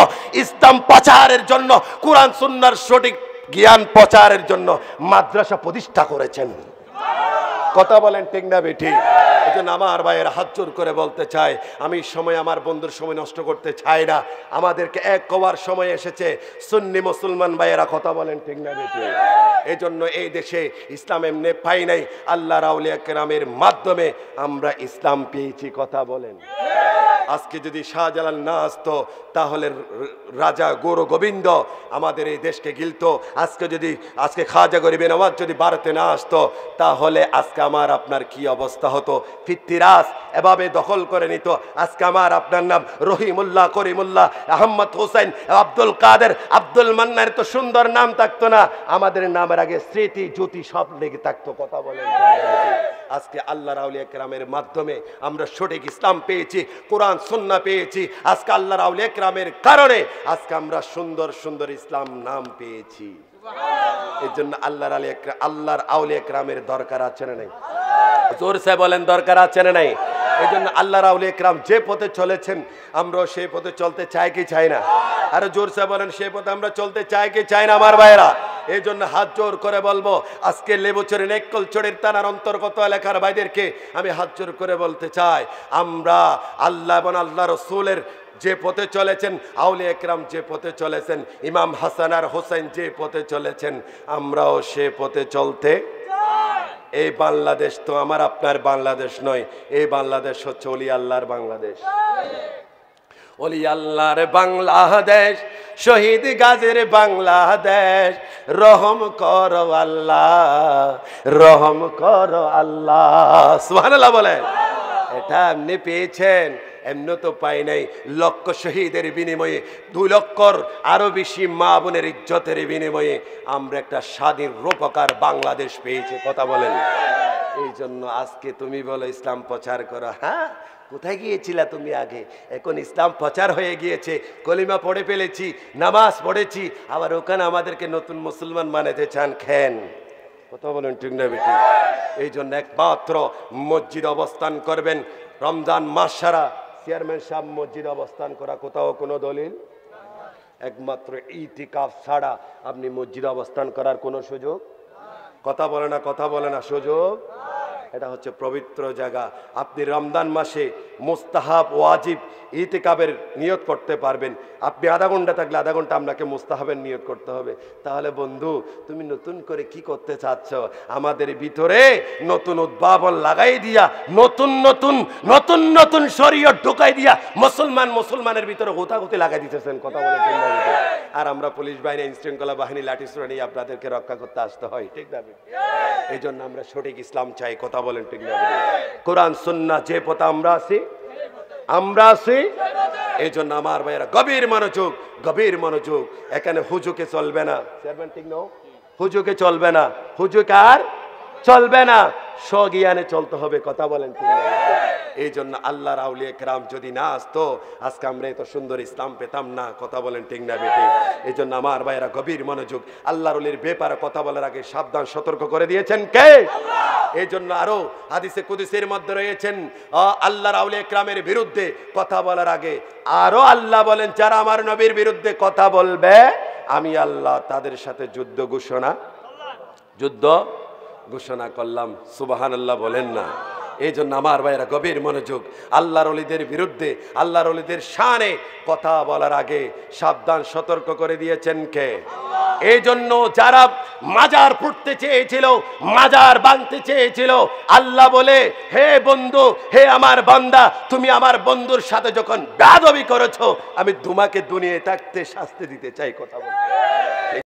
ইসলাম প্রচারের জন্য, কোরআন সুন্নাহর সঠিক জ্ঞান প্রচারের জন্য মাদ্রাসা প্রতিষ্ঠা করেছেন। কথা বলেন ঠিক না বেঠি? এই জন্য আমার ভাইয়ের হাত জোর করে বলতে চাই, আমি সময় আমার বন্ধুর সময় নষ্ট করতে চাই না। আমাদেরকে এক হওয়ার সময় এসেছে। সুন্নি মুসলমান ভাইয়েরা কথা বলেন ঠিক না বেঠি? এই জন্য এই দেশে ইসলাম এমনি পাই নাই, আল্লাহর আউলিয়া কেরামের মাধ্যমে আমরা ইসলাম পেয়েছি। কথা বলেন। আজকে যদি শাহজালাল না আসতো, তাহলে রাজা গৌর গোবিন্দ আমাদের এই দেশকে গিলতো। আজকে খাজা গরিবে নওয়াজ যদি ভারতে না আসতো, তাহলে আজকে আমার আপনার কি অবস্থা হতো? ফিত্তিরাস এভাবে দখল করে নিত। আজকে আমার আপনার নাম রহিমুল্লাহ, করিমুল্লাহ, আহমদ হোসেন, আব্দুল কাদের, আব্দুল মান্নার তো সুন্দর নাম থাকতো না, আমাদের নামের আগে স্মৃতি, জ্যোতি সব লেগে থাকতো। কথা বলেন। আজকে আল্লাহর আউলিয়া কেরামের মাধ্যমে আমরা সঠিক ইসলাম পেয়েছি, কোরআন সুন্নাহ পেয়েছি। আজকে আল্লাহর আউলিয়া কেরামের কারণে আজকে আমরা সুন্দর সুন্দর ইসলাম নাম পেয়েছি। এই জন্য আল্লাহর আউলিয়া কেরামের দরকার আছে না নাই? জোরসে বলেন, দরকার আছে না নাই? এই জন্য আল্লাহর আউলিয়া কেরাম যে পথে চলেছেন, আমরাও সেই পথে চলতে চাই কি চাই না? আরো জোরসে বলেন, সেই পথে আমরা চলতে চাই কি চাই না আমার ভাইরা? এই জন্য হাত জোর করে বলবো, আজকে লেবুচরের নেকলচড়ের থানার অন্তর্গত এলাকার ভাইদেরকে আমি হাত জোর করে বলতে চাই, আমরা আল্লাহ এবং আল্লাহ রসুলের যে পথে চলেছেন, আউলিয়া একরাম যে পথে চলেছেন, ইমাম হাসান আর হোসেন যে পথে চলেছেন, আমরাও সে পথে চলতে। এই বাংলাদেশ তো আমার আপনার বাংলাদেশ নয়, এই বাংলাদেশ হচ্ছে ওলি আল্লাহর বাংলাদেশ। ওলি আল্লাহর বাংলাদেশ, শহীদ গাজীর বাংলাদেশ। রহম করো আল্লাহ, রহম করো আল্লাহ। সুবহানাল্লাহ বলেন। এটা এমনি পেয়েছেন, এমনি তো পাই নাই। লক্ষ শহীদের বিনিময়ে, 2 লক্ষর আরো বেশি মা বোনের ইজ্জতের বিনিময়ে আমরা একটা স্বাধীন রূপকার বাংলাদেশ পেয়েছি। কথা বলেন। এই জন্য আজকে তুমি বলো ইসলাম প্রচার করো। হ্যাঁ, কোথায় গিয়েছিলা তুমি আগে? এখন ইসলাম প্রচার হয়ে গিয়েছে, কলিমা পড়ে ফেলেছি, নামাজ পড়েছি, আবার ওখানে আমাদেরকে নতুন মুসলমান বানাতে চান। খেন কথা বলেন ঠিক না বেটি? এই জন্য একমাত্র মসজিদ অবস্থান করবেন। রমজান মাস সারা চেয়ারম্যান সাহেব মসজিদ অবস্থান করা কোথাও কোনো দলিল? একমাত্র ইতিকাফ ছাড়া আপনি মসজিদ অবস্থান করার কোনো সুযোগ? কথা বলে না, কথা বলে না, সুযোগ। এটা হচ্ছে পবিত্র জায়গা। আপনি রমজান মাসে মুস্তাহাব ওয়াজিব ইতিকাবের নিয়ত করতে পারবেন। আপনি আধা ঘন্টা থাকলে আধা ঘন্টা আপনাকে মুস্তাহাবের নিয়ত করতে হবে। তাহলে বন্ধু, তুমি নতুন করে কি করতে চাচ্ছ? আমাদের ভিতরে নতুন উদ্ভাবন লাগাই দিয়া, নতুন নতুন নতুন নতুন শরীয়ত ঢুকাই দিয়া মুসলমানের ভিতরে গোতাগুতি লাগাই দিতেছেন। কথা বলে ঠিক না? আর আমরা পুলিশ বাহিনী, আইন শৃঙ্খলা বাহিনী, লাঠিসোঁটা নিয়ে আপনাদেরকে রক্ষা করতে আসতে হয়। ঠিক না? এই জন্য আমরা সঠিক ইসলাম চাই। কথা বলেন ঠিক না? কোরআন সুন্নাহ যে পথে আমরা আছি, আমরা আছি। এই জন্য আমার ভাইয়েরা গভীর মনোযোগ, গভীর মনোযোগ। এখানে হুজুকে চলবে না। ঠিক না? হুজুকে চলবে না, হুজুক আর চলবে না, স্বজ্ঞানে চলতে হবে। কথা বলেন ঠিক না? এই জন্য আল্লাহর আউলিয়া কেরাম যদি না আসতো, আজকে আমরা এত সুন্দর ইসলাম পেতাম না। কথা বলেন ঠিক না বেটি? এই জন্য আমার ভাইয়েরা গভীর মনোযোগ। আল্লাহর ওলির ব্যাপারে কথা বলার আগে সাবধান সতর্ক করে দিয়েছেন কে? এই জন্য আরো হাদিসে কুদসির মধ্যে রয়েছেন, আল্লাহর আউলিয়া কেরামের বিরুদ্ধে কথা বলার আগে আরো আল্লাহ বলেন, যারা আমার নবীর বিরুদ্ধে কথা বলবে আমি আল্লাহ তাদের সাথে যুদ্ধ ঘোষণা করলাম। সুবহানাল্লাহ বলেন না? এই জন্য আমার ভাইয়েরা গভীর মনোযোগ। আল্লাহর ওলিদের বিরুদ্ধে, আল্লাহর ওলিদের শানে কথা বলার আগে সাবধান সতর্ক করে দিয়েছেন কে? এই জন্য যারা মাজার পুঁততে চেয়েছিল, মাজার বাঁধতে চেয়েছিল, আল্লাহ বলে, হে বন্ধু, হে আমার বান্দা, তুমি আমার বন্ধুর সাথে যখন বেয়াদবি করেছো, আমি তোমাকে দুনিয়ায় থাকতে শাস্তি দিতে চাই। কথা বল।